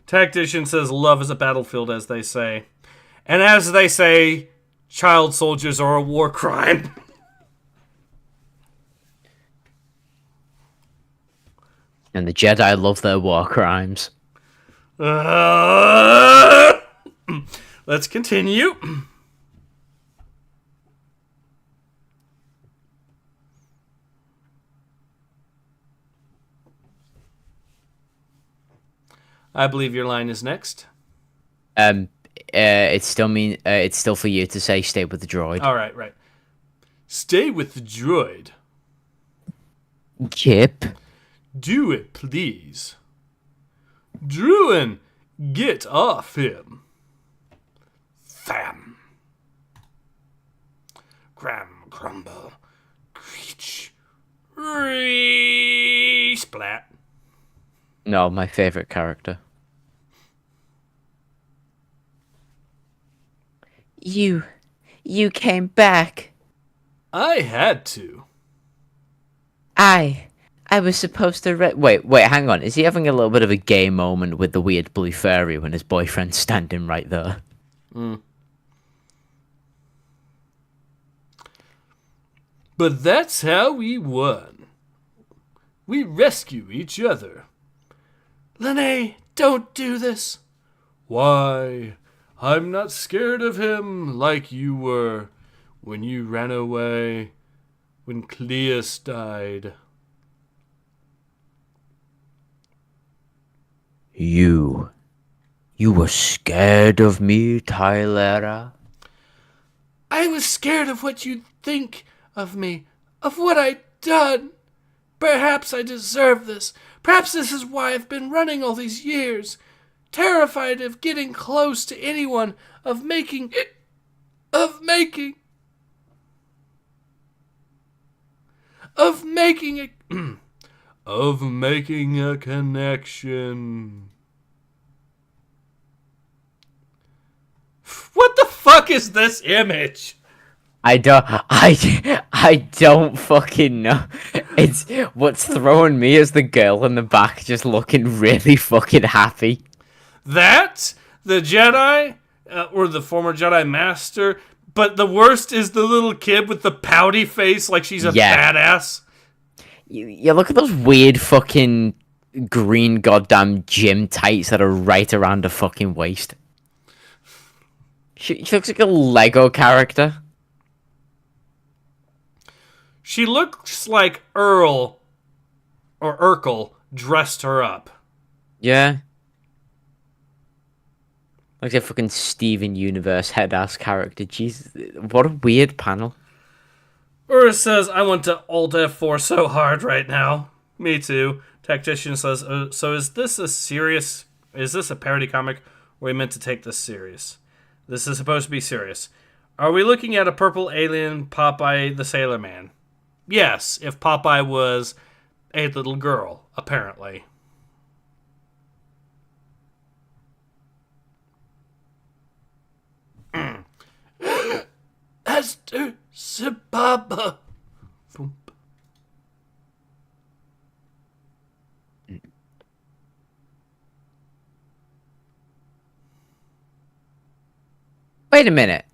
Tactician says, love is a battlefield, as they say. And as they say, child soldiers are a war crime. And the Jedi love their war crimes. Let's continue. I believe your line is next. It's still for you to say stay with the droid. All right, right. Stay with the droid. Chip. Do it, please. Druin, get off him. Tham. Cram, crumble. Creech. Splat. No, my favorite character. You came back. I had to. I was supposed to wait, hang on. Is he having a little bit of a gay moment with the weird blue fairy when his boyfriend's standing right there? But that's how we won. We rescue each other. Lene, don't do this. Why? I'm not scared of him like you were when you ran away, when Cleus died. You were scared of me, Tylera? I was scared of what you'd think of me, of what I'd done. Perhaps I deserve this. Perhaps this is why I've been running all these years. Terrified of getting close to anyone, of making a connection. What the fuck is this image? I don't fucking know. It's what's throwing me is the girl in the back just looking really fucking happy. That, the Jedi, or the former Jedi Master, but the worst is the little kid with the pouty face like she's a badass. You look at those weird fucking green goddamn gym tights that are right around her fucking waist. She looks like a Lego character. She looks like Earl, or Urkel, dressed her up. Yeah. Like a fucking Steven Universe head-ass character. Jesus, what a weird panel. Ura says, I want to Alt F4 so hard right now. Me too. Tactician says, so is this a parody comic, or are we meant to take this serious? This is supposed to be serious. Are we looking at a purple alien Popeye the Sailor Man? Yes, if Popeye was a little girl, apparently. Esther Sababa. Wait a minute.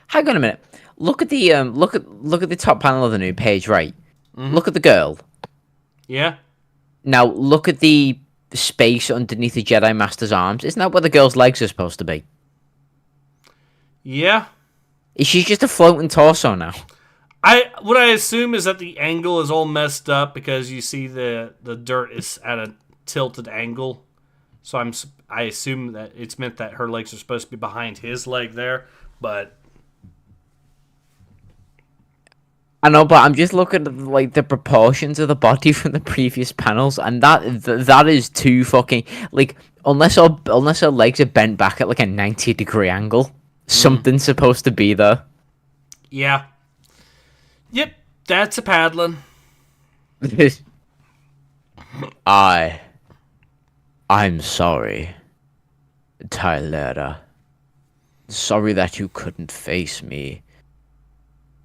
Hang on a minute. Look at the look at the top panel of the new page, right? Mm-hmm. Look at the girl. Yeah. Now look at the space underneath the Jedi Master's arms. Isn't that where the girl's legs are supposed to be? Yeah. Is she just a floating torso now? What I assume is that the angle is all messed up because you see the dirt is at a tilted angle. So I assume that it's meant that her legs are supposed to be behind his leg there, but I know, but I'm just looking at like the proportions of the body from the previous panels, and that is too fucking like unless her legs are bent back at like a 90-degree angle, something's supposed to be there. Yeah. Yep, that's a paddling. I'm sorry, Tylera. Sorry that you couldn't face me.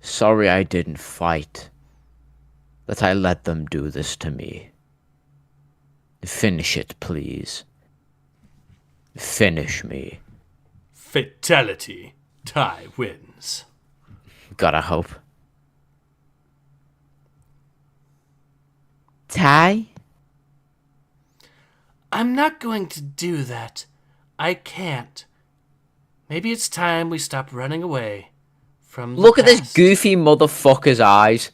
Sorry I didn't fight. That I let them do this to me. Finish it, please. Finish me. Fatality. Ty wins. Gotta hope. Ty? I'm not going to do that. I can't. Maybe it's time we stop running away from the Look at past. this goofy motherfucker's eyes.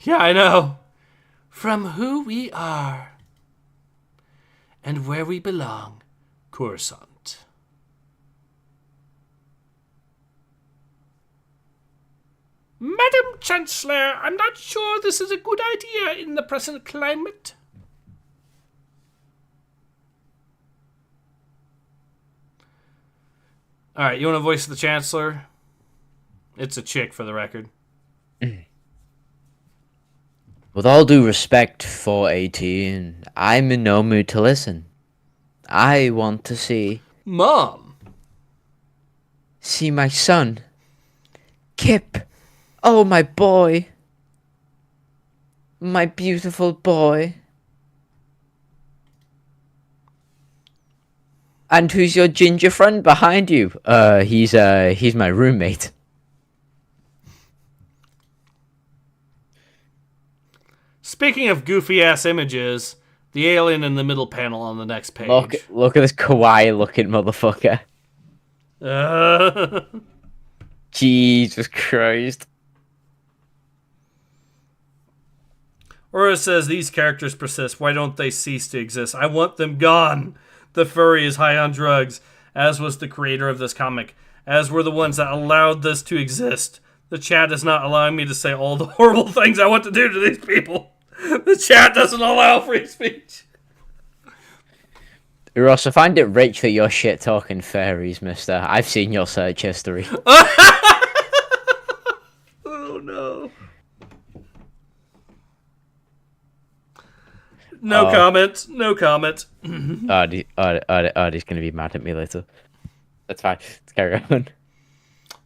Yeah, I know. From who we are and where we belong, Coruscant. Madam Chancellor, I'm not sure this is a good idea in the present climate. All right, you want to voice the Chancellor? It's a chick, for the record. With all due respect, 418, I'm in no mood to listen. I want to see Mom! my son Kip. Oh, my boy. My beautiful boy. And who's your ginger friend behind you? He's my roommate. Speaking of goofy-ass images, the alien in the middle panel on the next page. Look at this kawaii-looking motherfucker. Jesus Christ. Or it says, these characters persist. Why don't they cease to exist? I want them gone. The furry is high on drugs, as was the creator of this comic, as were the ones that allowed this to exist. The chat is not allowing me to say all the horrible things I want to do to these people. The chat doesn't allow free speech. Ross, I find it rich that you're shit-talking fairies, mister. I've seen your search history. Oh, no. No comment. No comment. Artie's gonna be mad at me later. That's fine. Let's carry on.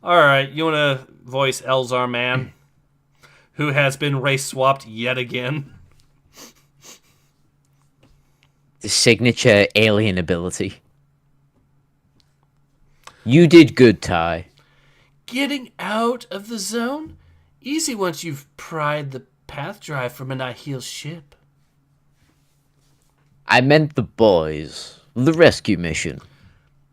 Alright, you want to voice Elzar Man, who has been race-swapped yet again? The signature alien ability. You did good, Ty. Getting out of the zone? Easy once you've pried the path drive from an Nihil ship. I meant the boys. The rescue mission.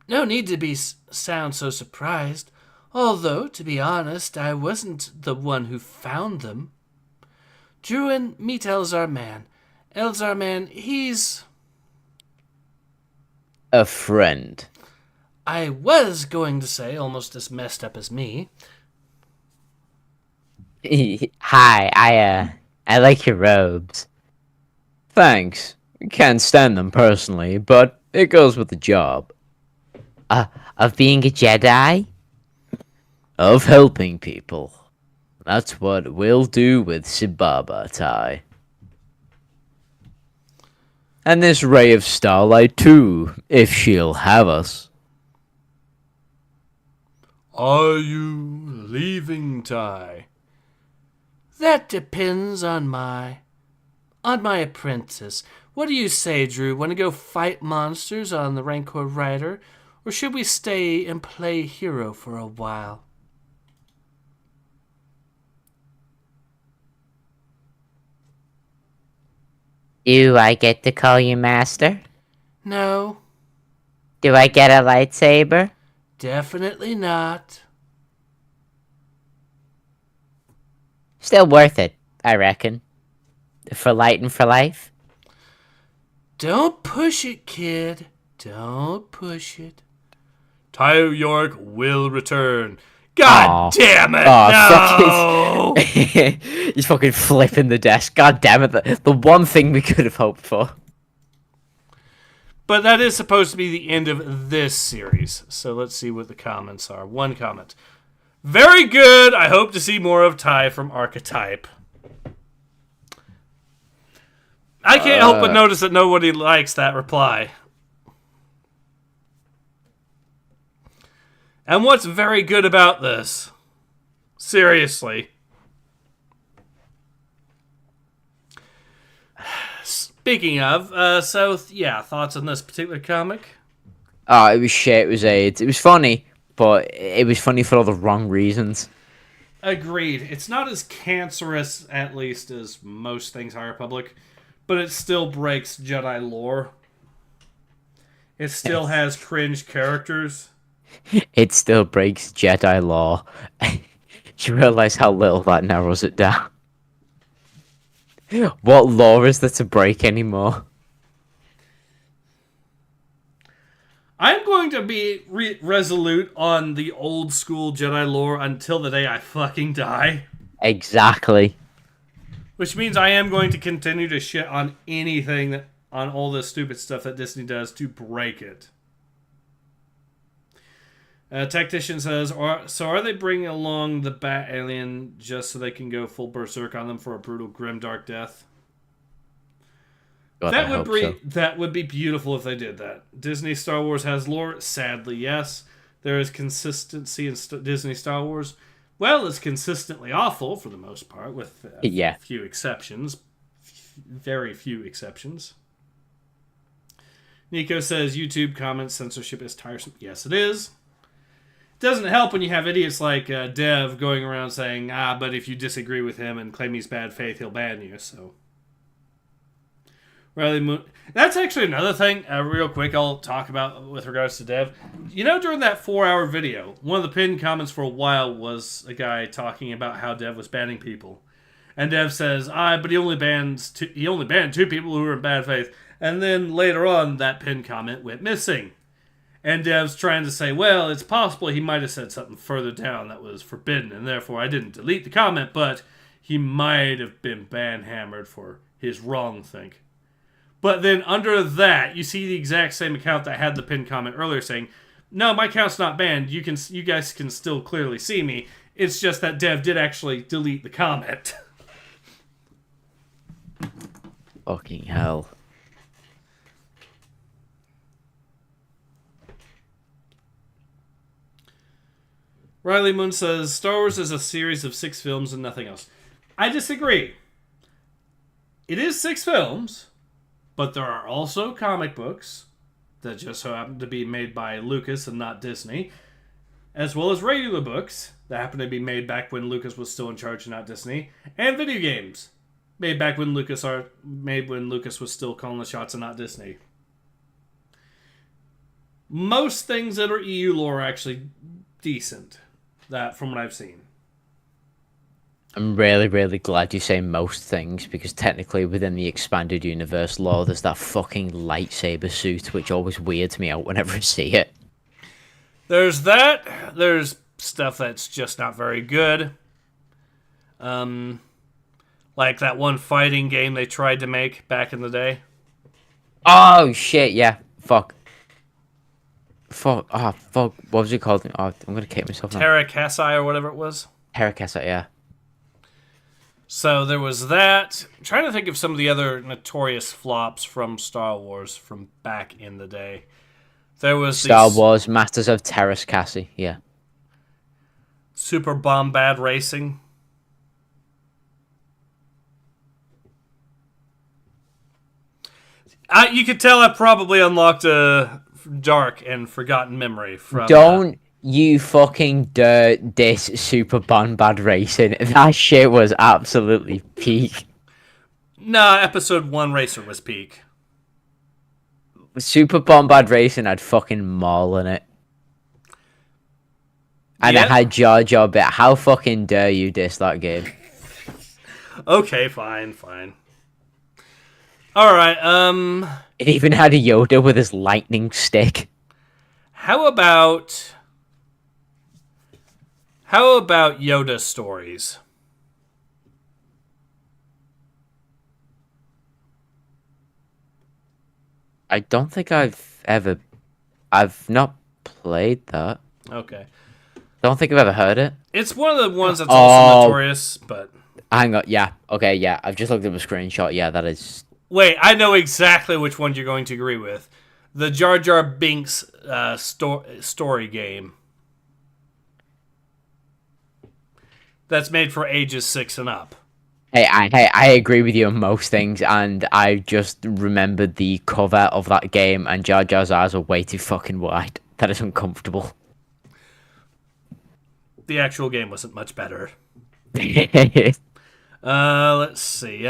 No need to sound so surprised. Although, to be honest, I wasn't the one who found them. Druin, meet Elzar Man. Elzar Man, he's... a friend. I was going to say almost as messed up as me. Hi, I like your robes. Thanks. Can't stand them personally, but it goes with the job. Of being a Jedi? Of helping people. That's what we'll do with Sibaba, Ty. And this ray of starlight too, if she'll have us. Are you leaving, Ty? That depends on my apprentice. What do you say, Drew? Want to go fight monsters on the Rancor Rider? Or should we stay and play hero for a while? Do I get to call you master? No, Do I get a lightsaber? definitely not. Still worth it, I reckon. For light and for life? Don't push it, kid. Don't push it. Ty York will return. God damn it! No! He's fucking flipping the desk. God damn it! The one thing we could have hoped for. But that is supposed to be the end of this series. So let's see what the comments are. One comment. Very good. I hope to see more of Ty from Archetype. I can't help but notice that nobody likes that reply. And what's very good about this? Seriously. Speaking of, thoughts on this particular comic? Oh, it was shit. It was AIDS. It was funny, but it was funny for all the wrong reasons. Agreed. It's not as cancerous, at least, as most things High Republic, but it still breaks Jedi lore. It still has cringe characters. It still breaks Jedi law. Do you realize how little that narrows it down? What law is there to break anymore? I'm going to be resolute on the old school Jedi lore until the day I fucking die. Exactly. Which means I am going to continue to shit on anything on all this stupid stuff that Disney does to break it. Tactician says, so are they bringing along the Bat Alien just so they can go full berserk on them for a brutal, grim, dark death? God, That would be beautiful if they did that. Disney Star Wars has lore? Sadly, yes. There is consistency in Disney Star Wars. Well, it's consistently awful for the most part, with Yeah. few exceptions. Very few exceptions. Nico says YouTube comment censorship is tiresome. Yes, it is. It doesn't help when you have idiots like Dev going around saying, but if you disagree with him and claim he's bad faith, he'll ban you, so... That's actually another thing, real quick, I'll talk about with regards to Dev. You know, during that 4-hour video, one of the pinned comments for a while was a guy talking about how Dev was banning people. And Dev says, but he only banned 2 people who were in bad faith. And then later on, that pinned comment went missing. And Dev's trying to say, well, it's possible he might have said something further down that was forbidden, and therefore I didn't delete the comment, but he might have been ban-hammered for his wrong think. But then under that, you see the exact same account that had the pinned comment earlier saying, no, my account's not banned. You guys can still clearly see me. It's just that Dev did actually delete the comment. Fucking hell. Riley Moon says, Star Wars is a series of 6 films and nothing else. I disagree. It is 6 films, but there are also comic books that just so happen to be made by Lucas and not Disney, as well as regular books that happen to be made back when Lucas was still in charge and not Disney, and video games made back when Lucas was still calling the shots and not Disney. Most things that are EU lore are actually decent. That from what I've seen. I'm really, really glad you say most things, because technically within the expanded universe lore, there's that fucking lightsaber suit, which always weirds me out whenever I see it. There's that. There's stuff that's just not very good. Like that one fighting game they tried to make back in the day. Oh, shit, yeah. Fuck. Fuck. What was it called? Oh, I'm gonna kick myself now. Terra Casai or whatever it was. Terra Casai, yeah. So there was that. I'm trying to think of some of the other notorious flops from Star Wars from back in the day. There was Star Wars Masters of Terras Cassie, yeah. Super Bombad Racing. You could tell I probably unlocked a dark and forgotten memory from... Don't you fucking dare diss Super Bombad Racing. That shit was absolutely peak. Nah, episode 1 Racer was peak. Super Bombad Racing had fucking Maul in it. And it had Jar Jar bit. How fucking dare you diss that game? Okay, fine. Alright, It even had a Yoda with his lightning stick. How about Yoda stories? I don't think I've not played that. Okay. Don't think I've ever heard it. It's one of the ones that's also notorious, but... Hang on, yeah. Okay, yeah. I've just looked at a screenshot. Yeah, that is... Wait, I know exactly which one you're going to agree with. The Jar Jar Binks story game. That's made for ages 6 and up. Hey, I agree with you on most things, and I just remembered the cover of that game, and Jar Jar's eyes are way too fucking wide. That is uncomfortable. The actual game wasn't much better. Yeah, Let's see.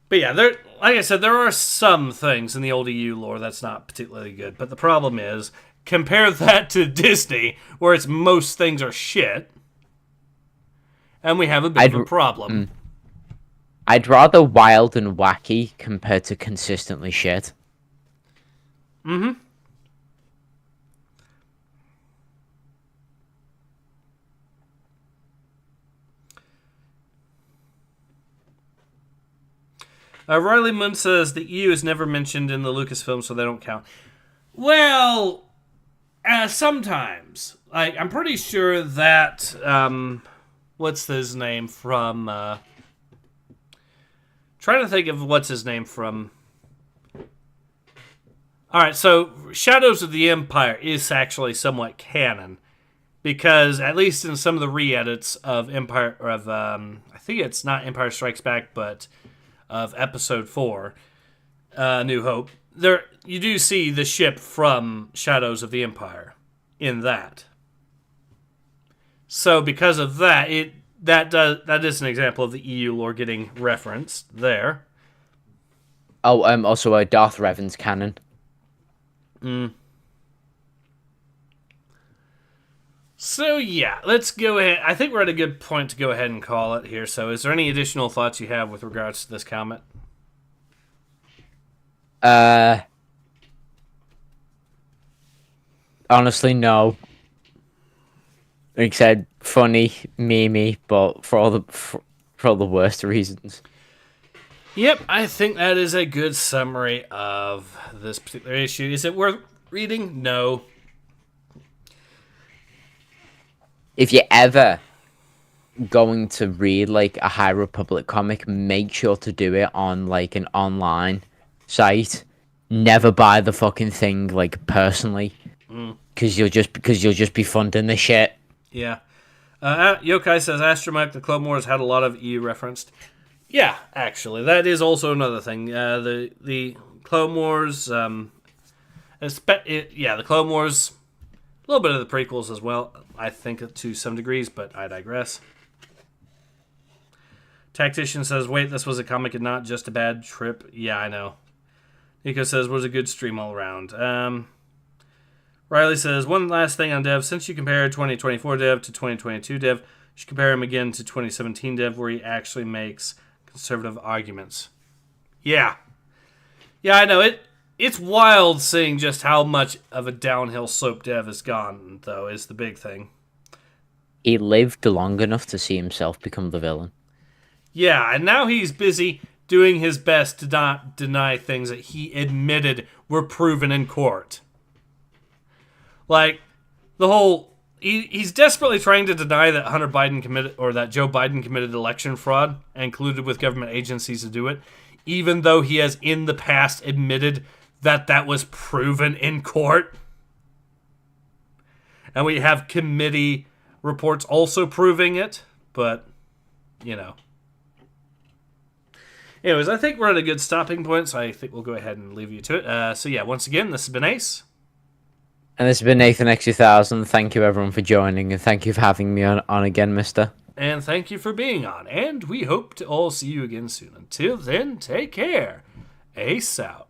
But yeah, like I said, there are some things in the old EU lore that's not particularly good. But the problem is, compare that to Disney, where it's most things are shit, and we have a bit of a problem. I'd rather wild and wacky compared to consistently shit. Mm-hmm. Riley Moon says the EU is never mentioned in the Lucasfilm, so they don't count. Well, sometimes. I'm pretty sure that, what's his name from, trying to think of what's his name from. Alright, so Shadows of the Empire is actually somewhat canon, because at least in some of the re-edits of I think it's not Empire Strikes Back, but of Episode 4, New Hope, there you do see the ship from Shadows of the Empire in that. So because of that, that is an example of the EU lore getting referenced there. Oh, also Darth Revan's canon. So yeah, let's go ahead. I think we're at a good point to go ahead and call it here. So is there any additional thoughts you have with regards to this comment? Honestly, no. Like I said, funny, memey, but for all the worst reasons. Yep, I think that is a good summary of this particular issue. Is it worth reading? No. If you're ever going to read like a High Republic comic, make sure to do it on like an online site. Never buy the fucking thing like personally, because you'll just be funding the shit. Yeah. Yokai says Astromech, the Clone Wars had a lot of EU referenced. Yeah, actually, that is also another thing. The Clone Wars, the Clone Wars, a little bit of the prequels as well. I think to some degrees, but I digress. Tactician says, "Wait, this was a comic and not just a bad trip." Yeah, I know. Nico says, "Was a good stream all around." Riley says, "One last thing on Dev. Since you compared 2024 Dev to 2022 Dev, you should compare him again to 2017 Dev, where he actually makes conservative arguments." Yeah, I know it. It's wild seeing just how much of a downhill slope Dev has gone, though, is the big thing. He lived long enough to see himself become the villain. Yeah, and now he's busy doing his best to not deny things that he admitted were proven in court. Like, the whole... He's desperately trying to deny that Hunter Biden committed, or that Joe Biden committed election fraud and colluded with government agencies to do it, even though he has in the past admitted that was proven in court. And we have committee reports also proving it, but, you know. Anyways, I think we're at a good stopping point, so I think we'll go ahead and leave you to it. So yeah, once again, this has been Ace. And this has been Nathan X2000. Thank you everyone for joining, and thank you for having me on again, mister. And thank you for being on, and we hope to all see you again soon. Until then, take care. Ace out.